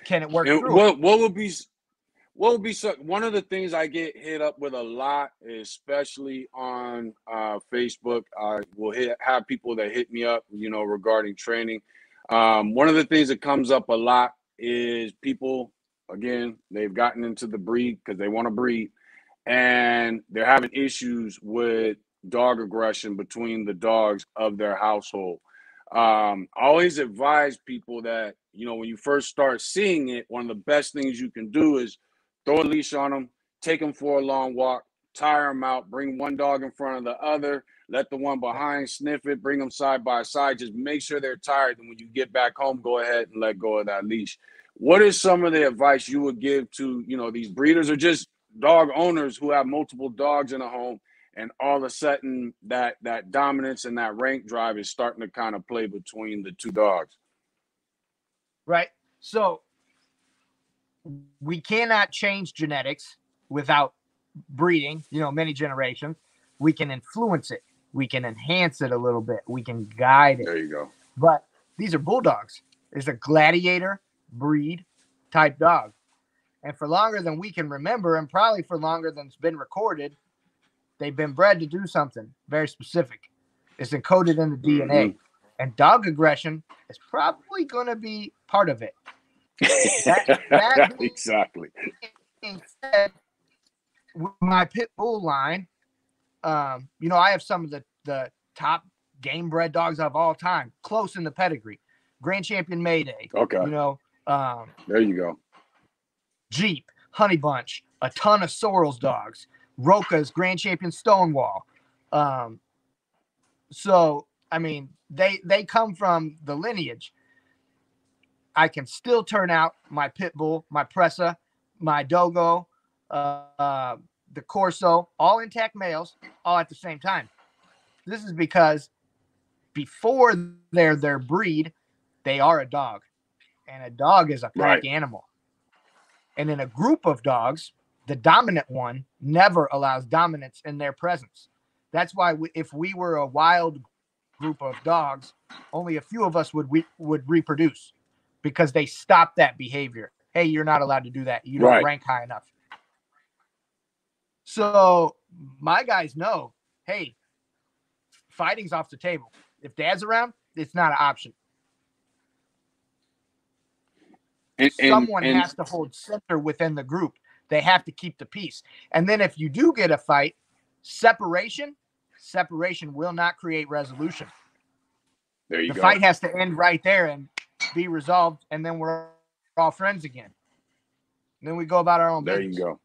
Can it work and through what would be one of the things I get hit up with a lot, especially on Facebook? I will have people that hit me up, regarding training. One of the things that comes up a lot is people, again, they've gotten into the breed because they want to breed, and they're having issues with dog aggression between the dogs of their household. I always advise people that, when you first start seeing it, one of the best things you can do is throw a leash on them, take them for a long walk, tire them out, bring one dog in front of the other, let the one behind sniff it, bring them side by side, just make sure they're tired. And when you get back home, go ahead and let go of that leash. What is some of the advice you would give to, these breeders or just dog owners who have multiple dogs in a home, and all of a sudden that dominance and that rank drive is starting to kind of play between the two dogs? Right. So we cannot change genetics without breeding, many generations. We can influence it. We can enhance it a little bit. We can guide it. There you go. But these are bulldogs. It's a gladiator breed type dog. And for longer than we can remember, and probably for longer than it's been recorded, they've been bred to do something very specific. It's encoded in the DNA. And dog aggression is probably going to be part of it. That Exactly. being said, with my pit bull line, you know, I have some of the top game bred dogs of all time, close in the pedigree. Grand Champion Mayday. Okay. You know, There you go. Jeep, Honey Bunch, a ton of Sorrel's dogs, Roca's Grand Champion Stonewall. So, I mean, they come from the lineage. I can still turn out my pit bull, my Pressa, my Dogo, the Corso, all intact males, all at the same time. This is because before they're their breed, they are a dog, and a dog is a pack animal. And in a group of dogs, the dominant one never allows dominance in their presence. That's why if we were a wild group of dogs, only a few of us would reproduce, because they stop that behavior. Hey, you're not allowed to do that. You don't rank high enough. So my guys know, hey, fighting's off the table. If Dad's around, it's not an option. Someone has to hold center within the group. They have to keep the peace. And then if you do get a fight, separation will not create resolution. There you go. The fight has to end right there and be resolved, and then we're all friends again. And then we go about our own business. There you go.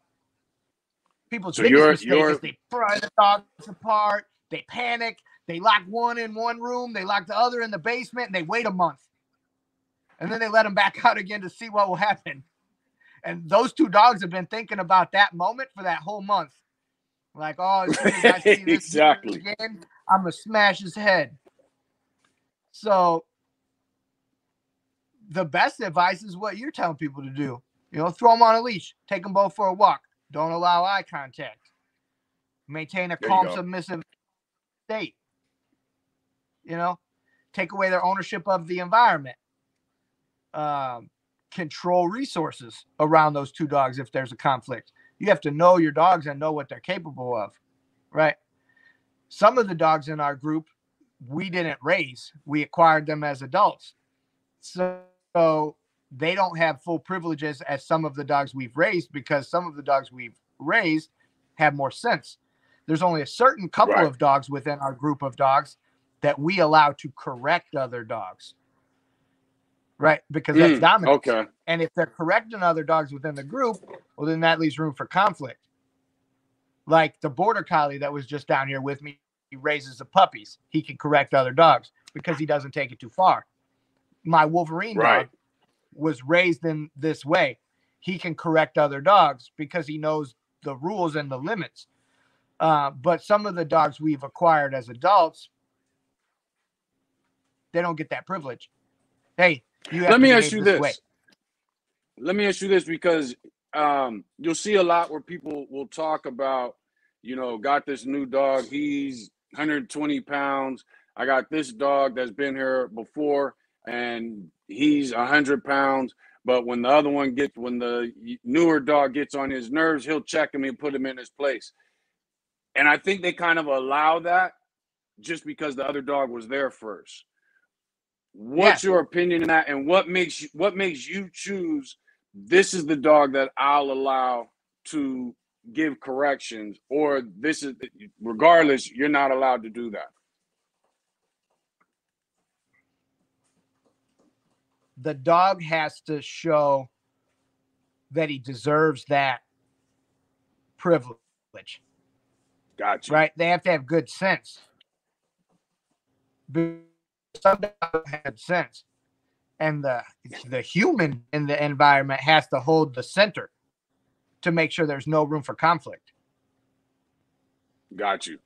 People's biggest mistake is they pry the dogs apart, they panic, they lock one in one room, they lock the other in the basement, and they wait a month. And then they let them back out again to see what will happen. And those two dogs have been thinking about that moment for that whole month. Like, oh, as soon as I see this again, I'm going to smash his head. So the best advice is what you're telling people to do. You know, throw them on a leash. Take them both for a walk. Don't allow eye contact. Maintain a calm, submissive state. You know, take away their ownership of the environment. Control resources around those two dogs if there's a conflict. You have to know your dogs and know what they're capable of, right? Some of the dogs in our group we didn't raise. We acquired them as adults. So they don't have full privileges as some of the dogs we've raised, because some of the dogs we've raised have more sense. There's only a certain couple of dogs within our group of dogs that we allow to correct other dogs. Right, because that's dominance. Okay. And if they're correcting other dogs within the group, well, then that leaves room for conflict. Like the border collie that was just down here with me, he raises the puppies. He can correct other dogs because he doesn't take it too far. My Wolverine dog was raised in this way. He can correct other dogs because he knows the rules and the limits. But some of the dogs we've acquired as adults, they don't get that privilege. Hey, let me ask you this. Let me ask you this, because you'll see a lot where people will talk about, you know, got this new dog. He's 120 pounds. I got this dog that's been here before, and he's 100 pounds. But when the other one when the newer dog gets on his nerves, he'll check him and put him in his place. And I think they kind of allow that just because the other dog was there first. What's your opinion on that, and what makes you choose this is the dog that I'll allow to give corrections, or this is, regardless, you're not allowed to do that? The dog has to show that he deserves that privilege. Gotcha. Right? They have to have good sense. Some dogs have sense, and the human in the environment has to hold the center to make sure there's no room for conflict. Got you.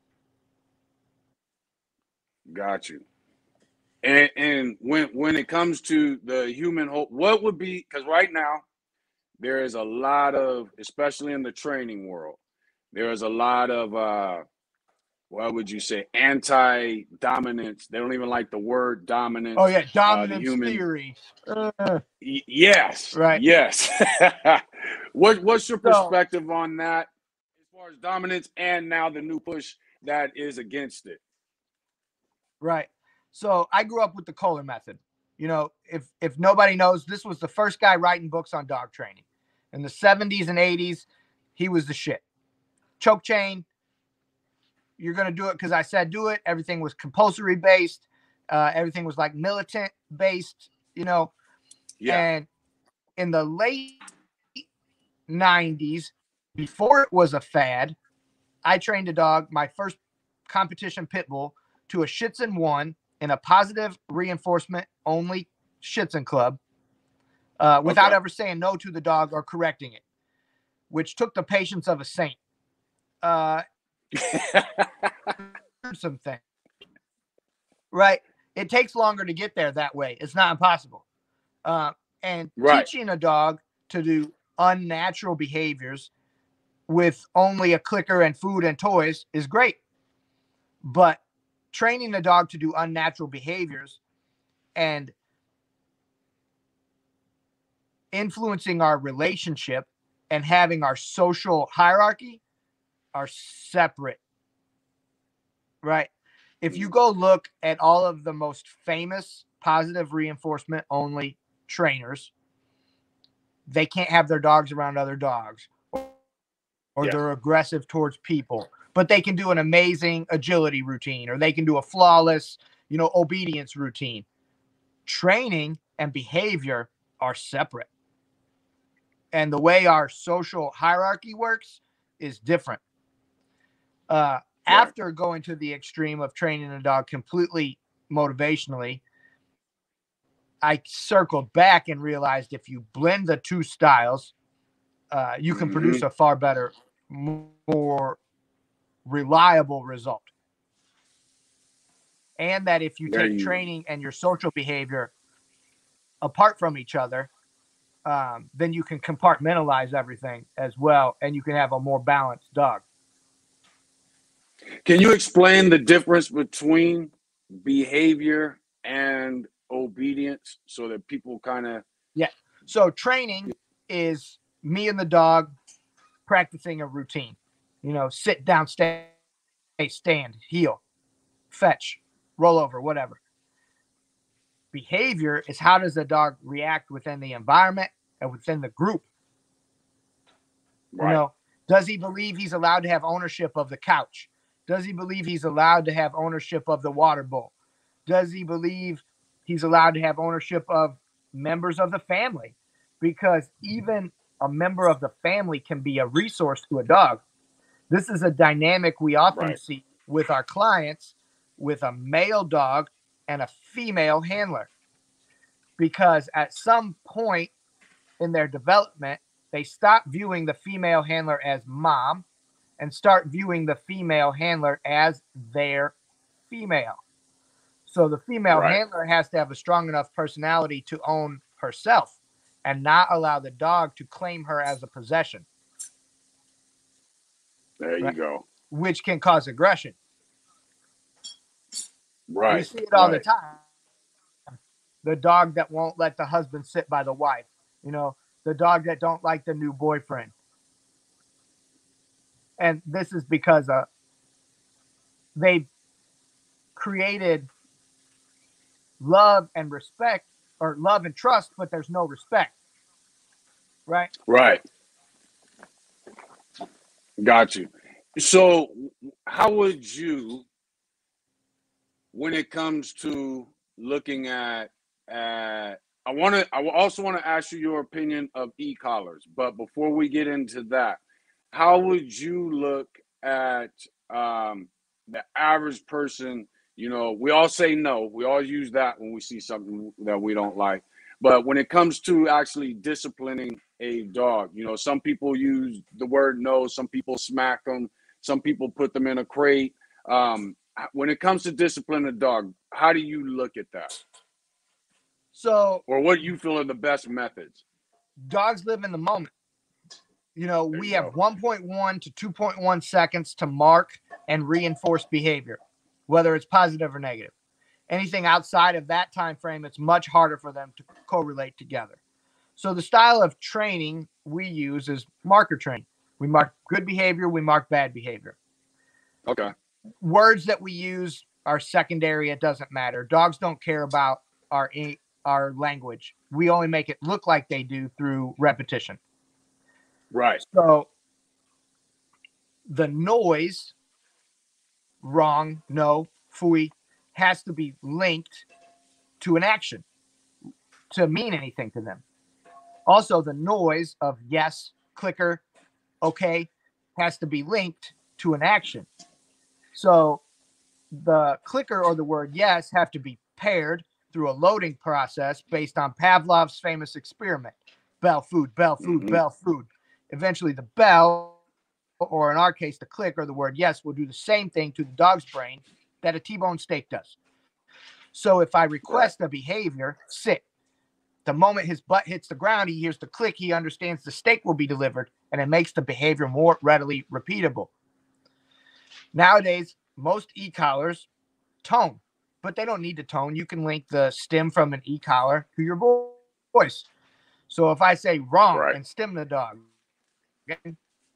And when it comes to the human hope, what would be, because right now there is a lot of, especially in the training world, there is a lot of what would you say, anti-dominance. They don't even like the word dominance. Oh, yeah, dominance theory. Yes. Right. Yes. What's your perspective on that as far as dominance and now the new push that is against it? Right. So I grew up with the Kohler method. You know, if nobody knows, this was the first guy writing books on dog training. In the 70s and 80s, he was the shit. Choke chain, you're going to do it because I said do it. Everything was compulsory based. Everything was like militant based, you know. Yeah. And in the late 90s, before it was a fad, I trained a dog, my first competition pit bull, to a Schitzen 1 in a positive reinforcement only Schitzen club without ever saying no to the dog or correcting it, which took the patience of a saint. Some things, right? It takes longer to get there that way. It's not impossible. And teaching a dog to do unnatural behaviors with only a clicker and food and toys is great. But training the dog to do unnatural behaviors and influencing our relationship and having our social hierarchy are separate, right? If you go look at all of the most famous positive reinforcement only trainers, they can't have their dogs around other dogs, or they're aggressive towards people, but they can do an amazing agility routine, or they can do a flawless, obedience routine. Training and behavior are separate. And the way our social hierarchy works is different. After going to the extreme of training a dog completely motivationally, I circled back and realized if you blend the two styles, you can produce a far better, more reliable result. And that if you take training and your social behavior apart from each other, then you can compartmentalize everything as well, and you can have a more balanced dog. Can you explain the difference between behavior and obedience so that people kind of... Yeah. So training is me and the dog practicing a routine. Sit down, stay, stand, heel, fetch, roll over, whatever. Behavior is how does the dog react within the environment and within the group. Right. Does he believe he's allowed to have ownership of the couch? Does he believe he's allowed to have ownership of the water bowl? Does he believe he's allowed to have ownership of members of the family? Because even a member of the family can be a resource to a dog. This is a dynamic we often see with our clients with a male dog and a female handler. Because at some point in their development, they stop viewing the female handler as mom and start viewing the female handler as their female. So the female handler has to have a strong enough personality to own herself and not allow the dog to claim her as a possession. There you go. Which can cause aggression. Right. We see it all the time. The dog that won't let the husband sit by the wife. The dog that don't like the new boyfriend. And this is because they've created love and respect, or love and trust, but there's no respect. Right? Right. Got you. So how would you, when it comes to looking at I also want to ask you your opinion of e-collars, but before we get into that, how would you look at the average person? We all say no. We all use that when we see something that we don't like. But when it comes to actually disciplining a dog, some people use the word no, some people smack them, some people put them in a crate. When it comes to disciplining a dog, how do you look at that? Or what do you feel are the best methods? Dogs live in the moment. We have 1.1 to 2.1 seconds to mark and reinforce behavior, whether it's positive or negative. Anything outside of that time frame, it's much harder for them to correlate together. So the style of training we use is marker training. We mark good behavior, we mark bad behavior. Okay. Words that we use are secondary. It doesn't matter. Dogs don't care about our language. We only make it look like they do through repetition. Right. So the noise, wrong, no, fooey, has to be linked to an action to mean anything to them. Also, the noise of yes, clicker, okay, has to be linked to an action. So the clicker or the word yes have to be paired through a loading process based on Pavlov's famous experiment. Bell, food, bell, food, Mm-hmm. bell, food. Eventually, the bell, or in our case, the click or the word yes, will do the same thing to the dog's brain that a T-bone steak does. So if I Right. request a behavior, sit, the moment his butt hits the ground, he hears the click, he understands the steak will be delivered, and it makes the behavior more readily repeatable. Nowadays, most e-collars tone, but they don't need to tone. You can link the stim from an e-collar to your voice. So if I say wrong Right. and stim the dog,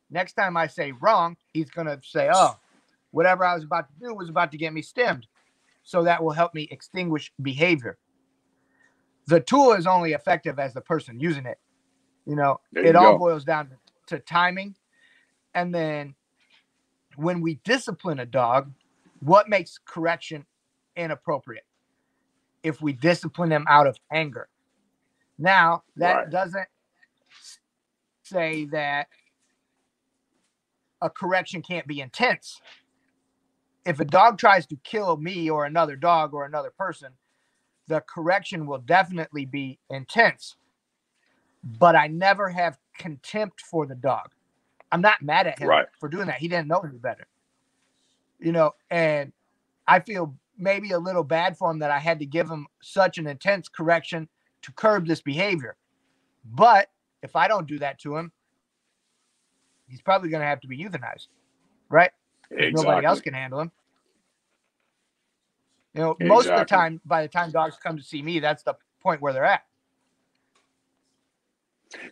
next time I say wrong, he's going to say, oh, whatever I was about to do was about to get me stimmed. So that will help me extinguish behavior. The tool is only effective as the person using it. You know, There it you all go. boils down to timing. And then when we discipline a dog, what makes correction inappropriate? If we discipline them out of anger. Now, Right. that doesn't say that a correction can't be intense. If a dog tries to kill me or another dog or another person, the correction will definitely be intense. But I never have contempt for the dog. I'm not mad at him Right. for doing that. He didn't know any better. You know, and I feel maybe a little bad for him that I had to give him such an intense correction to curb this behavior. But if I don't do that to him, he's probably going to have to be euthanized, right? Because nobody else Exactly. can handle him. You know, most of the Exactly. time, by the time dogs come to see me, that's the point where they're at.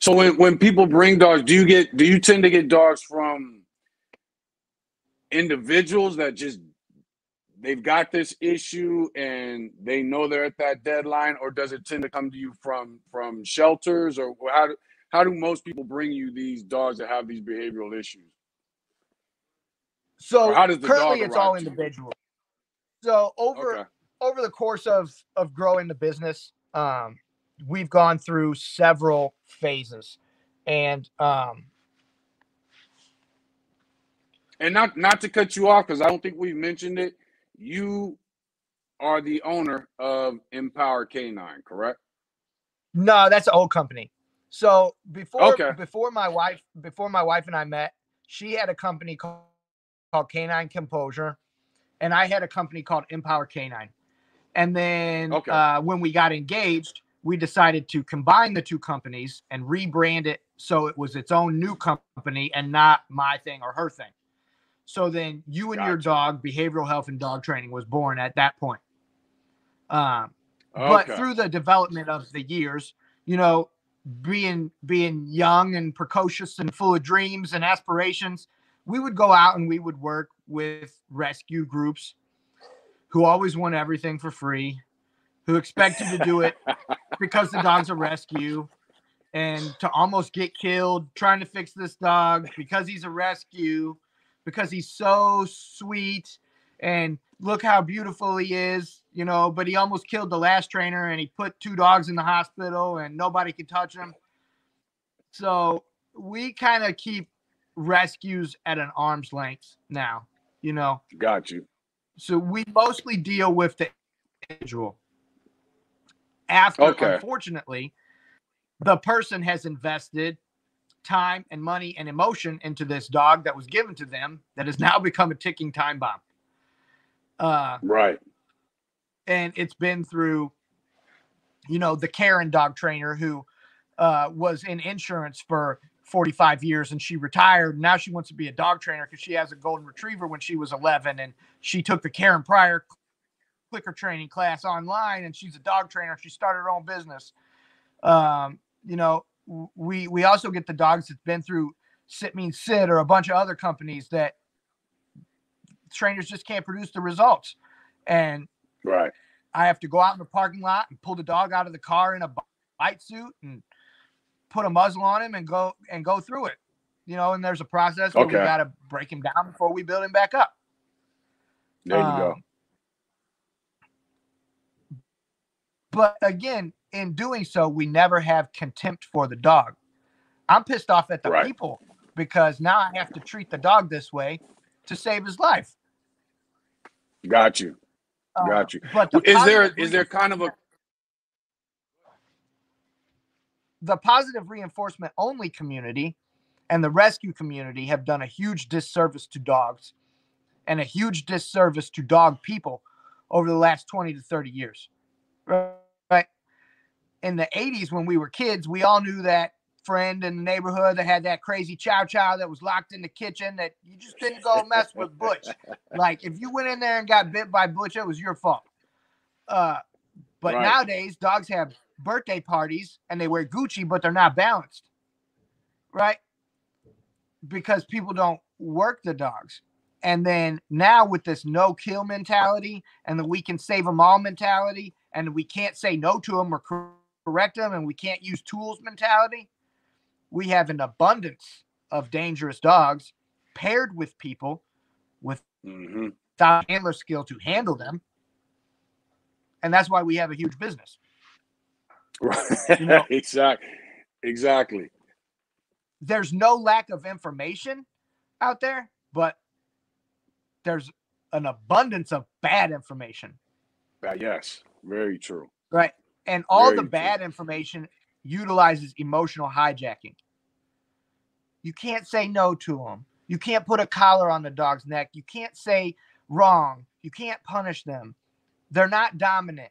So when people bring dogs, do you tend to get dogs from individuals that just they've got this issue and they know they're at that deadline, or does it tend to come to you from shelters, or how do most people bring you these dogs that have these behavioral issues, or So how does the currently, dog it's all arrive to you? individual. So Okay. over the course of growing the business, we've gone through several phases, and And not to cut you off because I don't think we've mentioned it. You are the owner of Empower Canine, correct? no, that's an old company. So Okay. before my wife and I met, she had a company called Canine Composure, and I had a company called Empower Canine. And then Okay. when we got engaged, we decided to combine the two companies and rebrand it so it was its own new company and not my thing or her thing. So then You and Your Gotcha. Dog Behavioral Health and Dog Training was born at that point. Um, but Okay. through the development of the years, you know, being young and precocious and full of dreams and aspirations, we would go out and we would work with rescue groups who always want everything for free, who expect you to do it because the dog's a rescue, and to almost get killed trying to fix this dog because he's a rescue, because he's so sweet and look how beautiful he is, you know, but he almost killed the last trainer and he put two dogs in the hospital and nobody can touch him. So we kind of keep rescues at an arm's length now, you know. Got you. So we mostly deal with the individual. After, Okay. unfortunately, the person has invested time and money and emotion into this dog that was given to them that has now become a ticking time bomb. Right. And it's been through, you know, the Karen dog trainer who was in insurance for 45 years and she retired. Now she wants to be a dog trainer because she has a golden retriever when she was 11 and she took the Karen Pryor clicker training class online and she's a dog trainer. She started her own business. You know, we also get the dogs that's been through Sit Means Sit or a bunch of other companies that trainers just can't produce the results. And Right. I have to go out in the parking lot and pull the dog out of the car in a bite suit and put a muzzle on him and go through it. you know, and there's a process where we Okay. got to break him down before we build him back up. There you go. But again, in doing so, we never have contempt for the dog. I'm pissed off at the Right. people because now I have to treat the dog this way to save his life. Got you. Got you. But the Is there kind of a the positive reinforcement only community and the rescue community have done a huge disservice to dogs and a huge disservice to dog people over the last 20 to 30 years. Right? In the 80s, when we were kids, we all knew that friend in the neighborhood that had that crazy chow chow that was locked in the kitchen that you just couldn't go mess with Butch. Like, if you went in there and got bit by Butch, it was your fault. But Right. nowadays, dogs have birthday parties and they wear Gucci, but they're not balanced. Right? Because people don't work the dogs. And then now with this no-kill mentality and the we can save them all mentality and we can't say no to them or correct them and we can't use tools mentality, we have an abundance of dangerous dogs paired with people without handler skill to handle them. And that's why we have a huge business. Right. You know, Exactly. There's no lack of information out there, but there's an abundance of bad information. Yes, very true. Right. And all the bad information utilizes emotional hijacking. You can't say no to them. You can't put a collar on the dog's neck. You can't say wrong. You can't punish them. They're not dominant.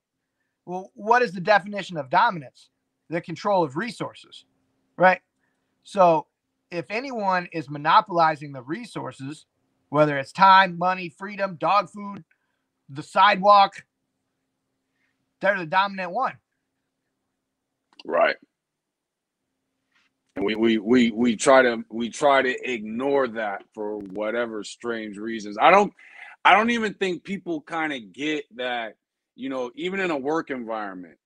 Well, what is the definition of dominance? The control of resources, right? So if anyone is monopolizing the resources, whether it's time, money, freedom, dog food, the sidewalk, they're the dominant one. Right. And we try to ignore that for whatever strange reasons. I don't even think people kind of get that, you know, even in a work environment,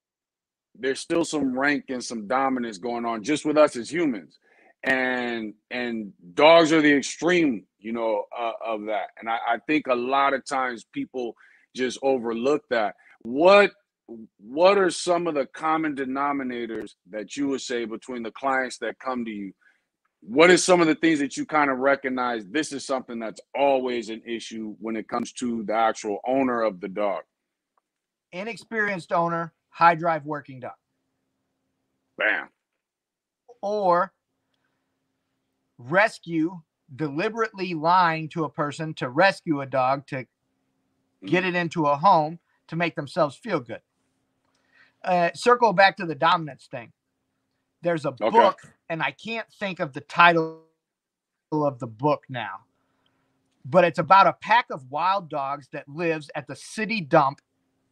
there's still some rank and some dominance going on just with us as humans. And dogs are the extreme, you know, of that. And I think a lot of times people just overlook that. What are some of the common denominators that you would say between the clients that come to you? What is some of the things that you kind of recognize this is something that's always an issue when it comes to the actual owner of the dog? Inexperienced owner, high drive working dog. Bam. Or rescue, deliberately lying to a person to rescue a dog to get it into a home to make themselves feel good. Circle back to the dominance thing. There's a book, and I can't think of the title of the book now, but it's about a pack of wild dogs that lives at the city dump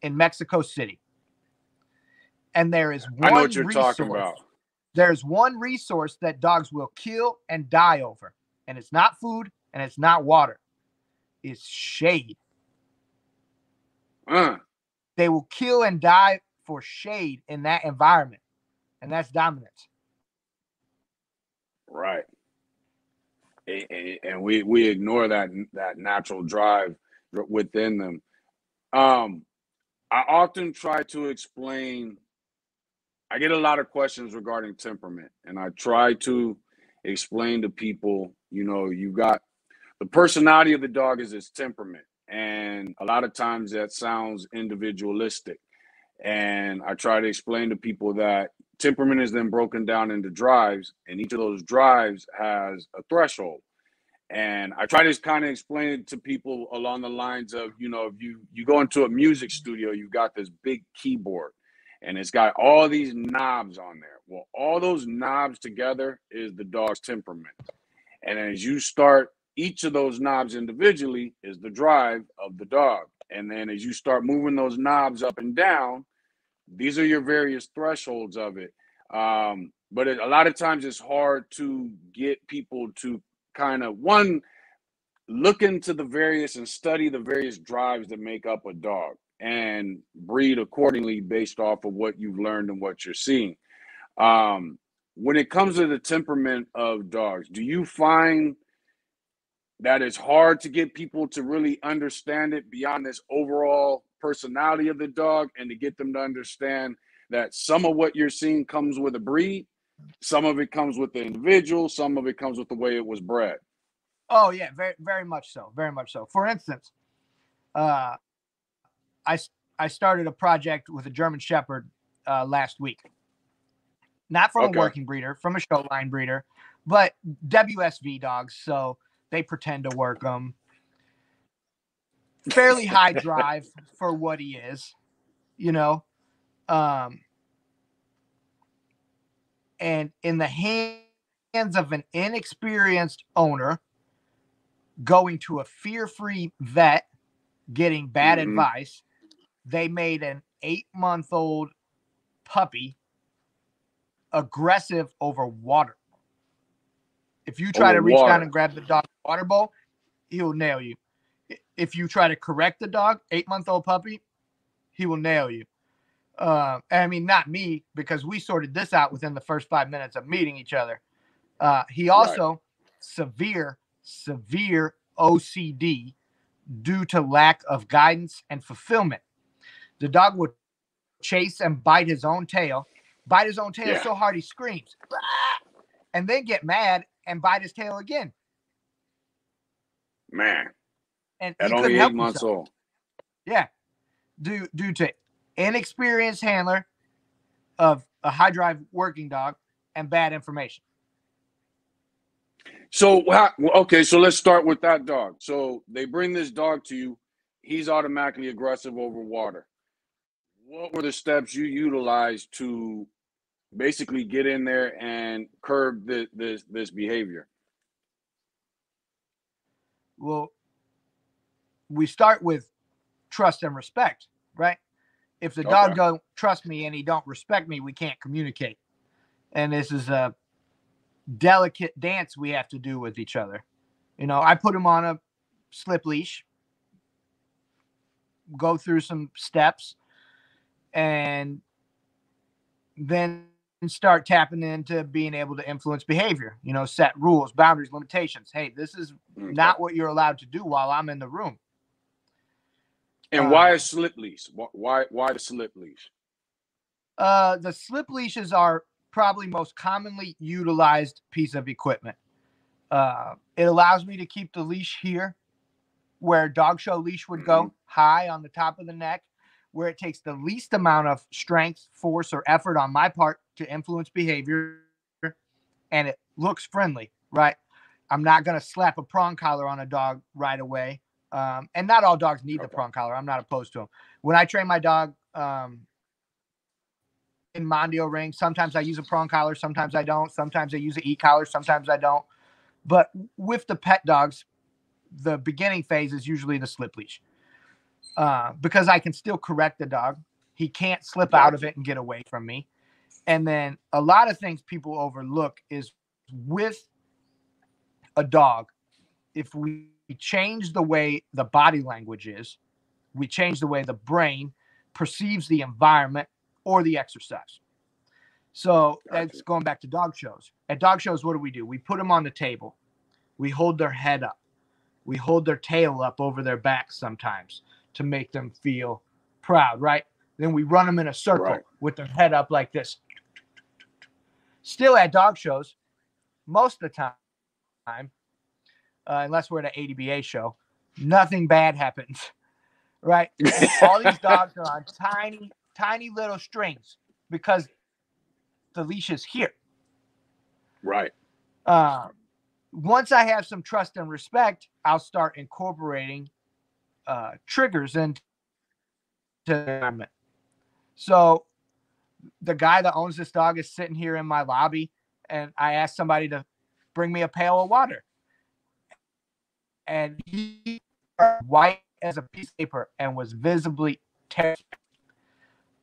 in Mexico City. And there is one I know what you're talking about. There's one resource that dogs will kill and die over, and it's not food and it's not water. It's shade. They will kill and die for shade in that environment, and that's dominance. Right. And we ignore that natural drive within them. I often try to explain. I get a lot of questions regarding temperament, and I try to explain to people, you know, you got the personality of the dog is its temperament. And a lot of times that sounds individualistic. And I try to explain to people that temperament is then broken down into drives, and each of those drives has a threshold. And I try to kind of explain it to people along the lines of, you know, if you go into a music studio, you've got this big keyboard and it's got all these knobs on there. Well, all those knobs together is the dog's temperament. And as you start, each of those knobs individually is the drive of the dog. And then as you start moving those knobs up and down, these are your various thresholds of it. But a lot of times it's hard to get people to kind of, one, look into the various and study the various drives that make up a dog and breed accordingly based off of what you've learned and what you're seeing. when it comes to the temperament of dogs, do you find that it's hard to get people to really understand it beyond this overall personality of the dog, and to get them to understand that some of what you're seeing comes with a breed, some of it comes with the individual, some of it comes with the way it was bred? Oh yeah, very very much so, very much so. For instance, uh, I I started a project with a German Shepherd last week. Not from a Okay. working breeder, from a show line breeder, but WSV dogs. So they pretend to work them. Fairly high drive for what he is, you know. Um, and in the hands of an inexperienced owner going to a fear-free vet, getting bad Mm-hmm. advice, they made an 8-month-old puppy aggressive over water. If you try Over to reach down water. and grab the dog's water bowl, he'll nail you. If you try to correct the dog, 8-month-old puppy, he will nail you. I mean, not me, because we sorted this out within the first 5 minutes of meeting each other. He Right. also severe OCD due to lack of guidance and fulfillment. The dog would chase and bite his own tail Yeah. so hard he screams, and then get mad and bite his tail again. Man, And at he only couldn't 8 help months himself. old. Yeah. Due to inexperienced handler of a high drive working dog and bad information. So, okay, so let's start with that dog. So they bring this dog to you. He's automatically aggressive over water. What were the steps you utilized to basically get in there and curb this behavior? Well, we start with trust and respect, right? If the Okay. dog don't trust me and he don't respect me, we can't communicate. And this is a delicate dance we have to do with each other. You know, I put him on a slip leash, go through some steps, and then start tapping into being able to influence behavior, you know, set rules, boundaries, limitations. Hey, this is Okay. not what you're allowed to do while I'm in the room. And why a slip leash? Why the slip leash? The slip leashes are probably most commonly utilized piece of equipment. It allows me to keep the leash here where a dog show leash would go, high on the top of the neck, where it takes the least amount of strength, force, or effort on my part to influence behavior, and it looks friendly, right? I'm not going to slap a prong collar on a dog right away. And not all dogs need the prong collar. I'm not opposed to them. When I train my dog in Mondio ring, sometimes I use a prong collar, sometimes I don't. Sometimes I use an e-collar, sometimes I don't. But with the pet dogs, the beginning phase is usually the slip leash. Because I can still correct the dog. He can't slip out of it and get away from me. And then a lot of things people overlook is with a dog, if we change the way the body language is, we change the way the brain perceives the environment or the exercise. So that's going back to dog shows. At dog shows, what do? We put them on the table. We hold their head up. We hold their tail up over their back sometimes to make them feel proud, right? Then we run them in a circle with their head up like this. Still at dog shows, most of the time, unless we're at an ADBA show, nothing bad happens, right? All these dogs are on tiny, tiny little strings because the leash is here. Right. Once I have some trust and respect, I'll start incorporating triggers into the environment. So the guy that owns this dog is sitting here in my lobby, and I asked somebody to bring me a pail of water. And he was white as a piece of paper and was visibly terrified.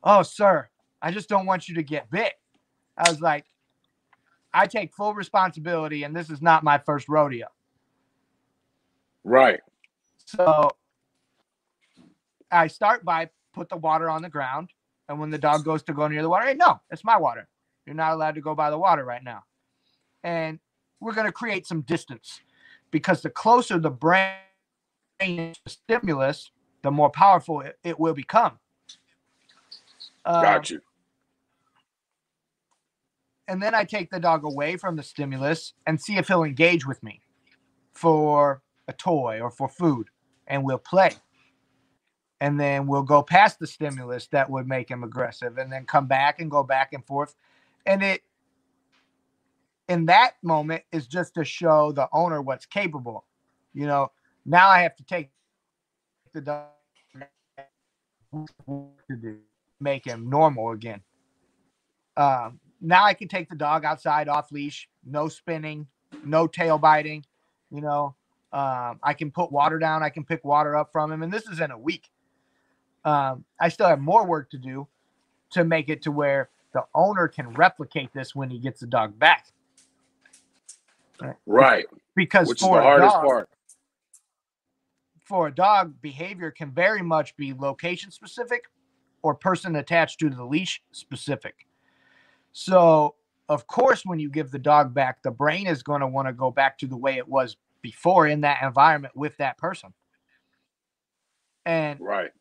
Oh, sir, I just don't want you to get bit. I was like, I take full responsibility, and this is not my first rodeo. Right. So I start by put the water on the ground, and when the dog goes to go near the water, hey, no, it's my water. You're not allowed to go by the water right now. And we're going to create some distance, because the closer the brain is to the stimulus, the more powerful it will become. Got you. And then I take the dog away from the stimulus and see if he'll engage with me for a toy or for food, and we'll play. And then we'll go past the stimulus that would make him aggressive, and then come back and go back and forth. And it, in that moment, is just to show the owner what's capable. You know, now I have to take the dog to do, make him normal again. Now I can take the dog outside off leash, no spinning, no tail biting. You know, I can put water down. I can pick water up from him. And this is in a week. I still have more work to do to make it to where the owner can replicate this when he gets the dog back. Right. Because which is the hardest part. For a dog, behavior can very much be location specific or person attached to the leash specific. So, of course, when you give the dog back, the brain is going to want to go back to the way it was before in that environment with that person. And right.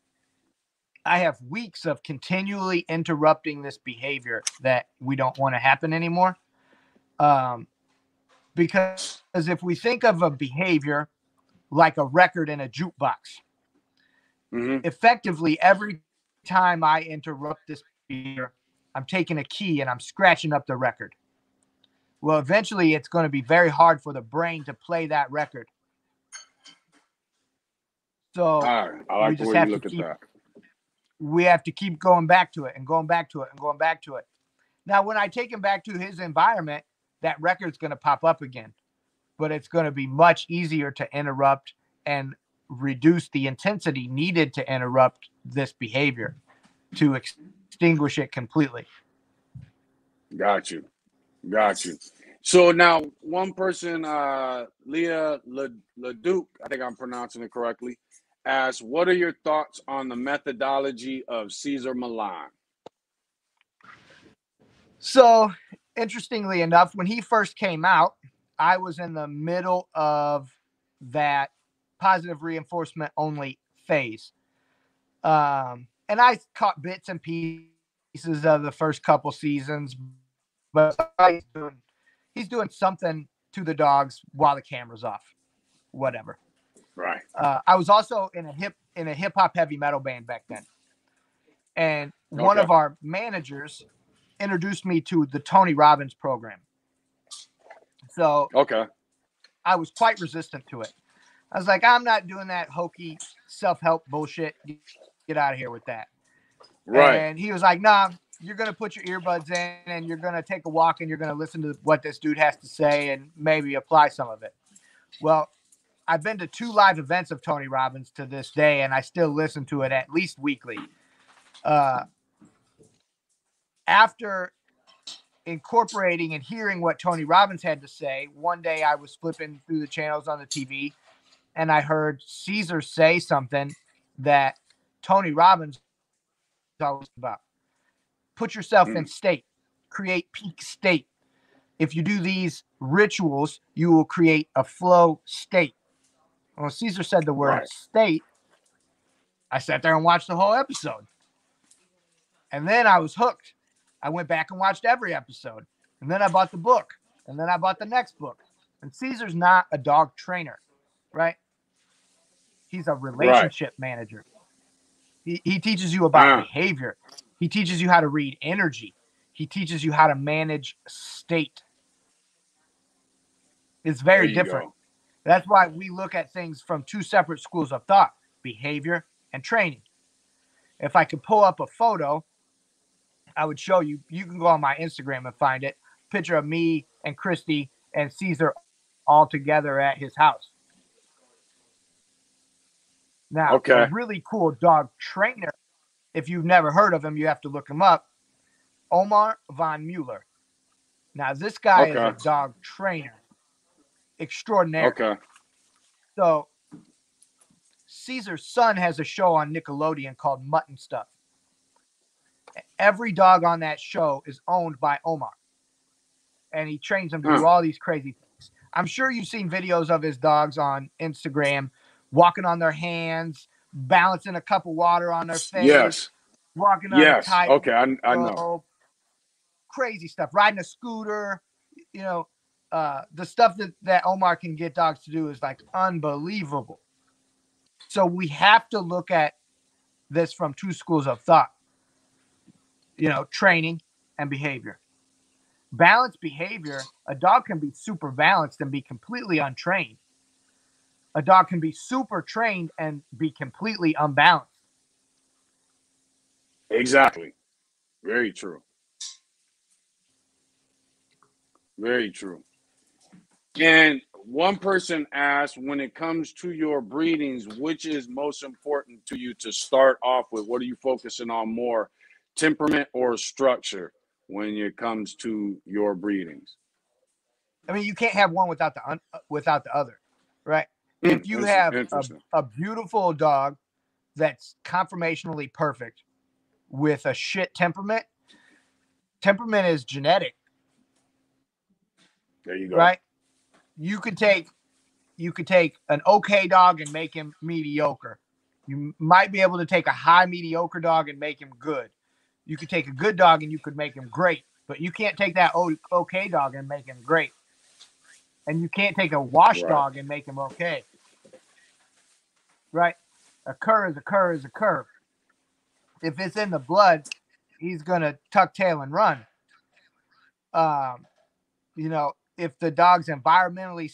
I have weeks of continually interrupting this behavior that we don't want to happen anymore. Because if we think of a behavior like a record in a jukebox, effectively every time I interrupt this behavior, I'm taking a key and I'm scratching up the record. Well, eventually it's going to be very hard for the brain to play that record. So I like the way you look at that. We have to keep going back to it and going back to it and going back to it. Now, when I take him back to his environment, that record's going to pop up again, but it's going to be much easier to interrupt and reduce the intensity needed to interrupt this behavior to extinguish it completely. Got you. So now one person, Leah Leduc, I think I'm pronouncing it correctly, asks, what are your thoughts on the methodology of Cesar Milan? So, interestingly enough, when he first came out, I was in the middle of that positive reinforcement only phase. And I caught bits and pieces of the first couple seasons, but he's doing something to the dogs while the camera's off, whatever. Right. I was also in a hip hop heavy metal band back then. And one of our managers introduced me to the Tony Robbins program. So I was quite resistant to it. I was like, I'm not doing that hokey self-help bullshit. Get out of here with that. Right. And he was like, nah, you're going to put your earbuds in and you're going to take a walk and you're going to listen to what this dude has to say and maybe apply some of it. Well, I've been to 2 live events of Tony Robbins to this day, and I still listen to it at least weekly. After incorporating and hearing what Tony Robbins had to say, one day I was flipping through the channels on the TV, and I heard Cesar say something that Tony Robbins always about. Put yourself in state. Create peak state. If you do these rituals, you will create a flow state. When Cesar said the word state, I sat there and watched the whole episode. And then I was hooked. I went back and watched every episode. And then I bought the book. And then I bought the next book. And Cesar's not a dog trainer, right? He's a relationship manager. He teaches you about behavior. He teaches you how to read energy. He teaches you how to manage state. It's very different. That's why we look at things from 2 separate schools of thought, behavior and training. If I could pull up a photo, I would show you. You can go on my Instagram and find it. Picture of me and Christy and Cesar all together at his house. Now, a really cool dog trainer, if you've never heard of him, you have to look him up, Omar von Mueller. Now, this guy is a dog trainer extraordinary. So, Cesar's son has a show on Nickelodeon called Mutt and Stuff. every dog on that show is owned by Omar, and he trains them to do all these crazy things. I'm sure you've seen videos of his dogs on Instagram, walking on their hands, balancing a cup of water on their face, Yes. walking on a Yes. tight Okay. I know. rope, crazy stuff, riding a scooter. You know, the stuff that Omar can get dogs to do is like unbelievable. So we have to look at this from two schools of thought, you know, training and behavior. Balanced behavior, a dog can be super balanced and be completely untrained. A dog can be super trained and be completely unbalanced. Exactly. Very true. Very true. And one person asked, when it comes to your breedings, which is most important to you to start off with? What are you focusing on more, temperament or structure, when it comes to your breedings? I mean, you can't have one without the other, right? If you have Interesting. a beautiful dog that's conformationally perfect with a shit temperament, temperament is genetic, There you go. right? You could take an okay dog and make him mediocre. You might be able to take a high mediocre dog and make him good. You could take a good dog and you could make him great, but you can't take that okay dog and make him great. And you can't take a wash Right. dog and make him okay. Right? A cur is a cur is a cur. If it's in the blood, he's gonna tuck tail and run. You know, if the dog's environmentally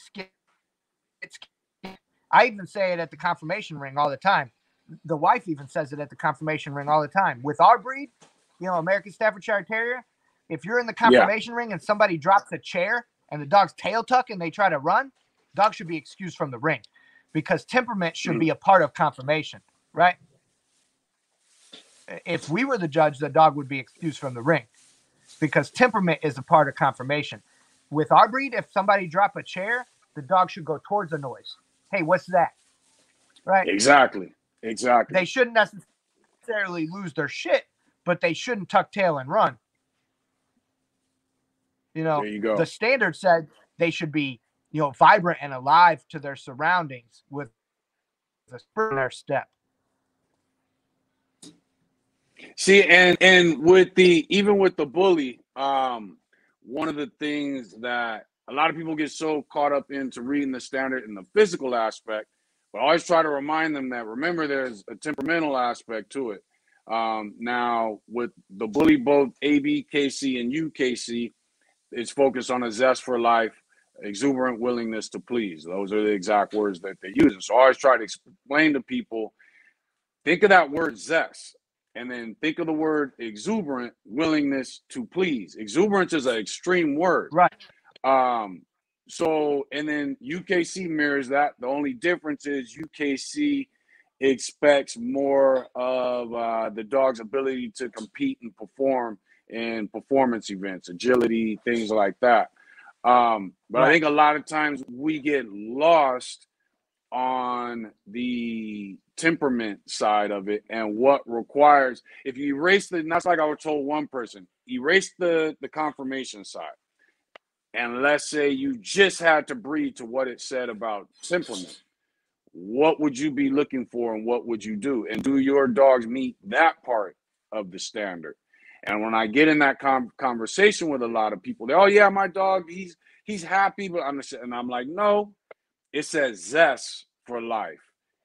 I even say it at the confirmation ring all the time. The wife even says it at the confirmation ring all the time. With our breed, you know, American Staffordshire Terrier, if you're in the confirmation ring and somebody drops a chair and the dog's tail tuck and they try to run, dog should be excused from the ring, because temperament should be a part of confirmation, right? If we were the judge, the dog would be excused from the ring because temperament is a part of confirmation. With our breed, if somebody drop a chair, the dog should go towards the noise. Hey, what's that? Right? Exactly. They shouldn't necessarily lose their shit, but they shouldn't tuck tail and run. You know, There you go. the standard said they should be, you know, vibrant and alive to their surroundings with a spurt in their step. See, and with the even with the bully, one of the things that a lot of people get so caught up into reading the standard in the physical aspect, but I always try to remind them that, remember, there's a temperamental aspect to it. Now with the bully, both ABKC and UKC, it's focused on a zest for life, exuberant willingness to please. Those are the exact words that they use. So I always try to explain to people, think of that word zest, and then think of the word exuberant, willingness to please. Exuberance is an extreme word. Right. So, and then UKC mirrors that. The only difference is UKC expects more of the dog's ability to compete and perform in performance events, agility, things like that. But I think a lot of times we get lost on the temperament side of it and what requires, if you erase the, and that's like I was told one person, erase the confirmation side. And let's say you just had to breed to what it said about temperament. What would you be looking for and what would you do? And do your dogs meet that part of the standard? And when I get in that conversation with a lot of people, they, oh yeah, my dog, he's happy, but I'm like, no, it says zest for life,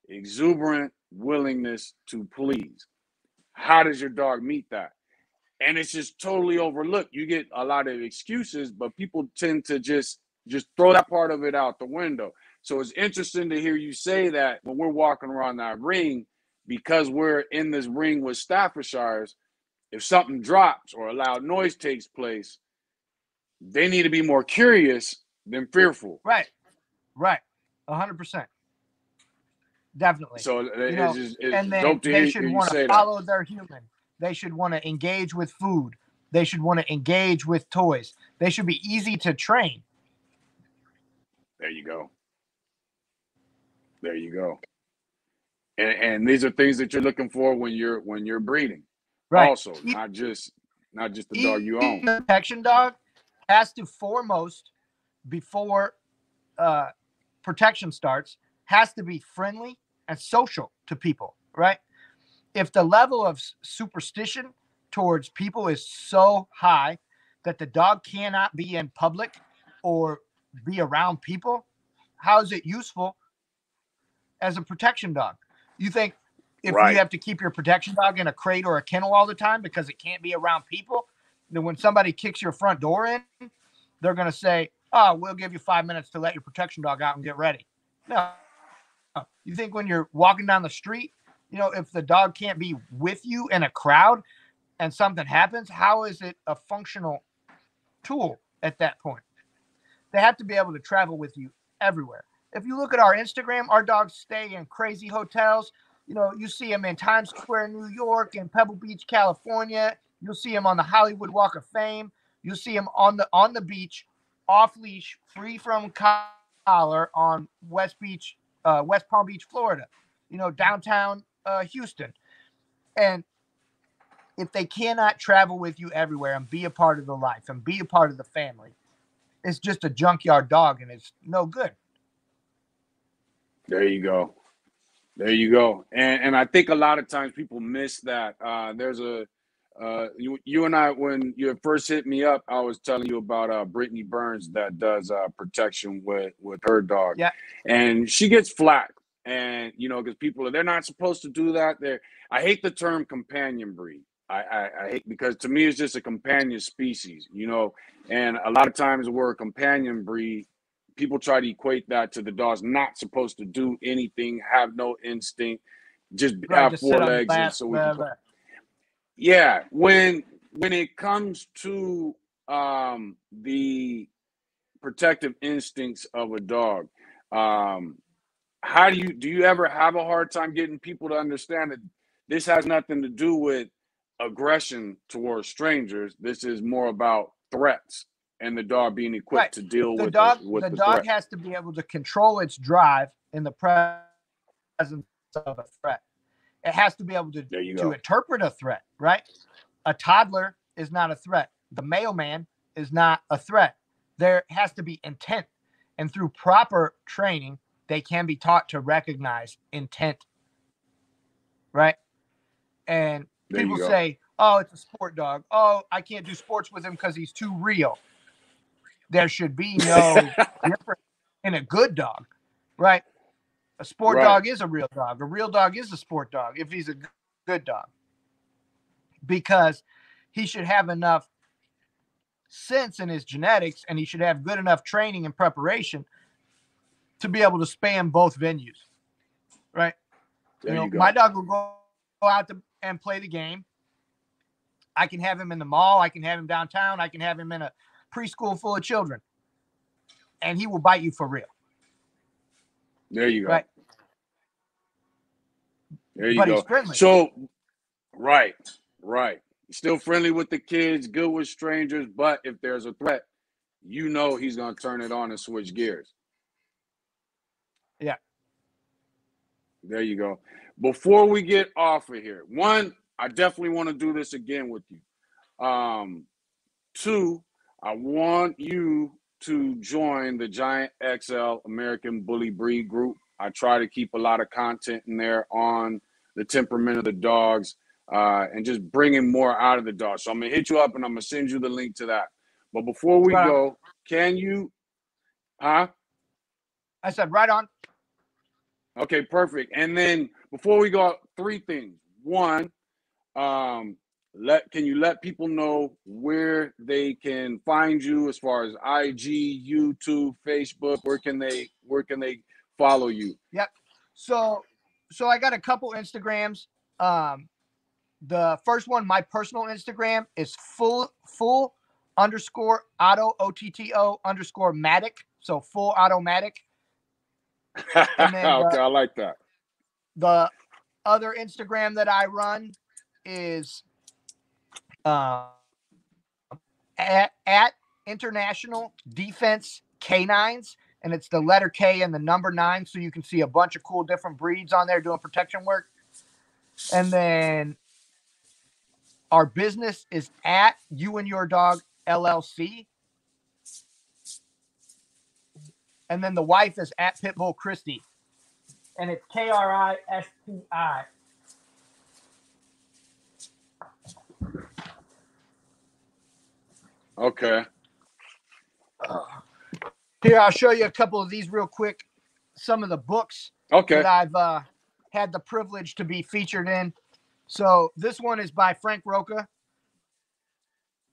exuberant willingness to please. How does your dog meet that? And it's just totally overlooked. You get a lot of excuses, but people tend to just throw that part of it out the window. So it's interesting to hear you say that when we're walking around that ring, because we're in this ring with Staffordshires, if something drops or a loud noise takes place, they need to be more curious than fearful. Right. 100%. Definitely. So it's and then dope to they hear should you want to say follow their human. They should want to engage with food. They should want to engage with toys. They should be easy to train. There you go. There you go. And these are things that you're looking for when you're breeding. Right. Also, not just the dog you Even own. the protection dog has to foremost, before protection starts, has to be friendly and social to people, right? If the level of superstition towards people is so high that the dog cannot be in public or be around people, how is it useful as a protection dog? You think if you Right. have to keep your protection dog in a crate or a kennel all the time because it can't be around people, then when somebody kicks your front door in, they're going to say, "Oh, we'll give you 5 minutes to let your protection dog out and get ready." No. You think when you're walking down the street, if the dog can't be with you in a crowd and something happens, how is it a functional tool at that point? They have to be able to travel with you everywhere. If you look at our Instagram, our dogs stay in crazy hotels. You see them in Times Square, New York, and Pebble Beach, California. You'll see them on the Hollywood Walk of Fame. You'll see them on the beach, off leash, free from collar on West Palm Beach, Florida. Downtown Houston. And if they cannot travel with you everywhere and be a part of the life and be a part of the family, it's just a junkyard dog and it's no good. There you go. There you go. And I think a lot of times people miss that. There's a you and I, when you first hit me up, I was telling you about Brittany Burns that does protection with her dog. Yeah. And she gets flack. And because people they're not supposed to do that. I hate the term companion breed. I hate, because to me it's just a companion species, and a lot of times we're a companion breed. People try to equate that to the dog's not supposed to do anything, have no instinct, just Right. have Just sit four on the legs, and lap. so we can play. Yeah, when it comes to the protective instincts of a dog, how do you ever have a hard time getting people to understand that this has nothing to do with aggression towards strangers? This is more about threats and the dog being equipped to deal The with dog, the dog threat. has to be able to control its drive in the presence of a threat. It has to be able There you to go. interpret a threat, right? A toddler is not a threat. The mailman is not a threat. There has to be intent. And through proper training, they can be taught to recognize intent, right? And There you people go. say, "Oh, it's a sport dog. Oh, I can't do sports with him because he's too real." There should be no difference in a good dog, right? A sport Right. dog is a real dog. A real dog is a sport dog if he's a good dog, because he should have enough sense in his genetics and he should have good enough training and preparation to be able to span both venues, right? There you My go. dog will go out and play the game. I can have him in the mall. I can have him downtown. I can have him in a preschool full of children, and he will bite you for real. There you go. Right. There you But he's go. friendly. So, right. Still friendly with the kids, good with strangers, but if there's a threat, he's going to turn it on and switch gears. Yeah. There you go. Before we get off of here, one, I definitely want to do this again with you. Two, I want you to join the Giant XL American Bully Breed group. I try to keep a lot of content in there on the temperament of the dogs, and just bringing more out of the dog. So I'm going to hit you up and I'm going to send you the link to that. But before we go, can you, I said right on. Okay, perfect. And then before we go, three things. One, can you let people know where they can find you as far as IG, YouTube, Facebook? Where can they follow you? Yep. So I got a couple Instagrams. The first one, my personal Instagram, is full _ Otto OTTO _ Matic. So full automatic. And then Okay, I like that. the other Instagram that I run is at International Defense Canines, and it's the letter K and the number 9, so you can see a bunch of cool different breeds on there doing protection work. And then Our business is at You and Your Dog LLC. And then the wife is at Pitbull Christie. And it's KRISTI. Okay. Here, I'll show you a couple of these real quick. Some of the books Okay. that I've had the privilege to be featured in. So this one is by Frank Roca,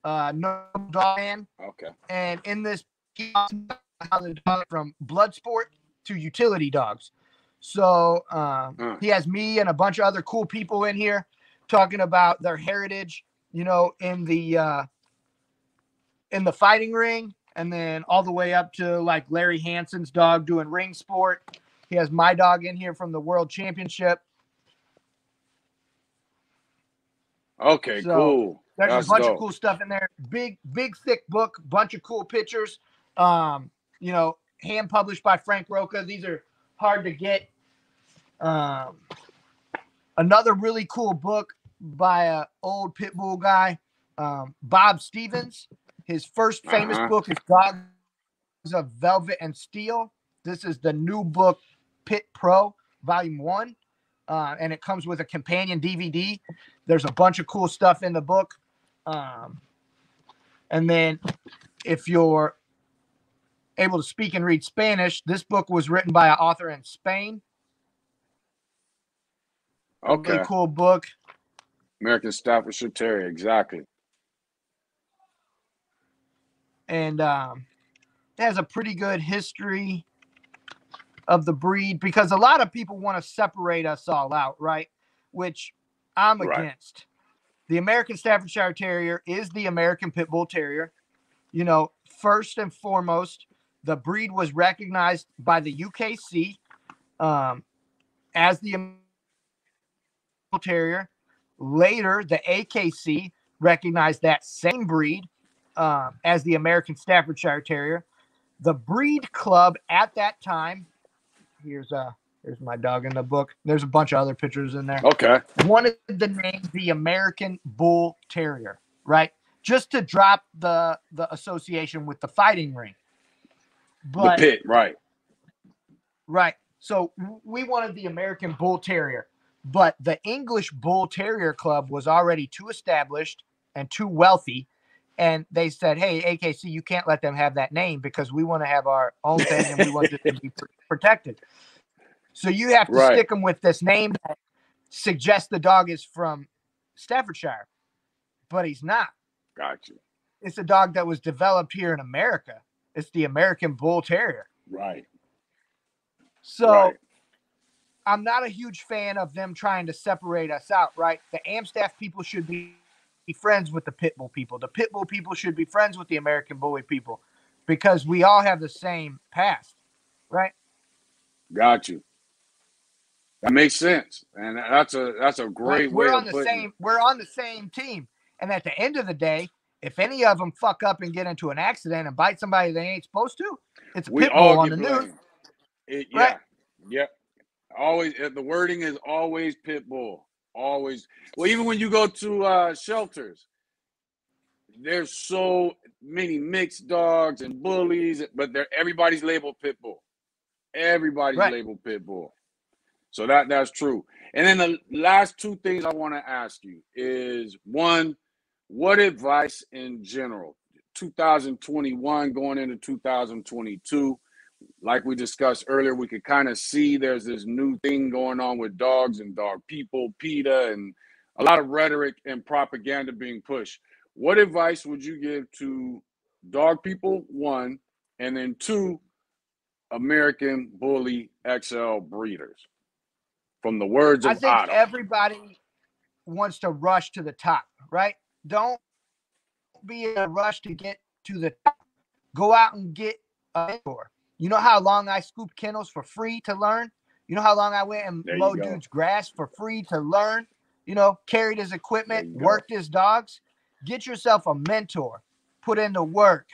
No Dog Man. Okay. And in this, he talks about how the dog from blood sport to utility dogs. So he has me and a bunch of other cool people in here talking about their heritage, you know, in the fighting ring, and then all the way up to like Larry Hansen's dog doing ring sport. He has my dog in here from the World Championship. Okay, So cool. there's That's a bunch dope. of cool stuff in there. Big, thick book, bunch of cool pictures. You know, hand published by Frank Roca. These are hard to get. Another really cool book by an old pit bull guy, Bob Stevens. His first famous book is Dogs of Velvet and Steel. This is the new book, Pit Pro, Volume 1. And it comes with a companion DVD. There's a bunch of cool stuff in the book. And then if you're able to speak and read Spanish, this book was written by an author in Spain. Okay. Really cool book. American Staffordshire Terrier, exactly. And it has a pretty good history of the breed, because a lot of people want to separate us all out, right? Which I'm against. The American Staffordshire Terrier is the American Pit Bull Terrier. You know, first and foremost, the breed was recognized by the UKC as the American Bull Terrier. Later, the AKC recognized that same breed as the American Staffordshire Terrier. The breed club at that time, here's my dog in the book. There's a bunch of other pictures in there. Okay. Wanted the name the American Bull Terrier, right? Just to drop the association with the fighting ring. But, the pit, right. Right. So we wanted the American Bull Terrier, but the English Bull Terrier Club was already too established and too wealthy. And they said, hey, AKC, you can't let them have that name because we want to have our own thing and we want it to be protected. So you have to stick them with this name that suggests the dog is from Staffordshire, but he's not. Gotcha. It's a dog that was developed here in America. It's the American Bull Terrier. Right. So I'm not a huge fan of them trying to separate us out, right? The Amstaff people should be friends with the Pit Bull people. The Pit Bull people should be friends with the American Bully people because we all have the same past, right? Got you. That makes sense, and that's a great way of putting it. We're on the same team, and at the end of the day, if any of them fuck up and get into an accident and bite somebody they ain't supposed to, it's a pit bull on the news. Right? Yeah. Always the wording is always pit bull. Always. Well, even when you go to shelters, there's so many mixed dogs and bullies, but everybody's labeled pit bull. Everybody's labeled pit bull. So that's true. And then the last two things I want to ask you is, one, what advice in general, 2021 going into 2022, like we discussed earlier, we could kind of see there's this new thing going on with dogs and dog people, PETA, and a lot of rhetoric and propaganda being pushed. What advice would you give to dog people, one, and then two, American Bully XL breeders? From the words of Otto. I think everybody wants to rush to the top, right? Don't be in a rush to get to the top. Go out and get a mentor. You know how long I scooped kennels for free to learn? You know how long I went and mowed dudes' grass for free to learn? You know, carried his equipment, worked his dogs. Get yourself a mentor. Put in the work.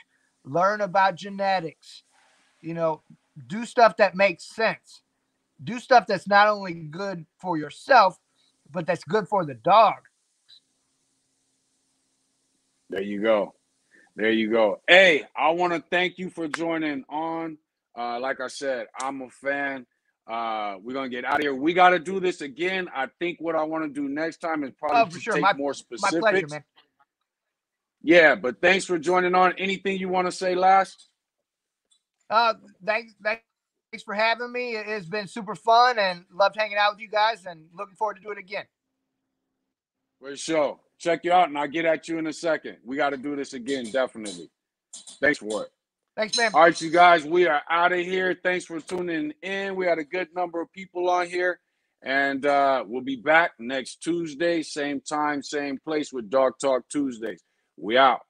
Learn about genetics. You know, do stuff that makes sense. Do stuff that's not only good for yourself, but that's good for the dog. There you go. There you go. Hey, I want to thank you for joining on. Like I said, I'm a fan. We're going to get out of here. We got to do this again. I think what I want to do next time is probably Oh, for to sure. take more My pleasure, specifics. man. Yeah, but thanks for joining on. Anything you want to say last? Thanks for having me. It's been super fun and loved hanging out with you guys and looking forward to do it again. For sure. Check you out, and I'll get at you in a second. We got to do this again, definitely. Thanks for it. Thanks, man. All right, you guys, we are out of here. Thanks for tuning in. We had a good number of people on here, and we'll be back next Tuesday, same time, same place with Dog Talk Tuesdays. We out.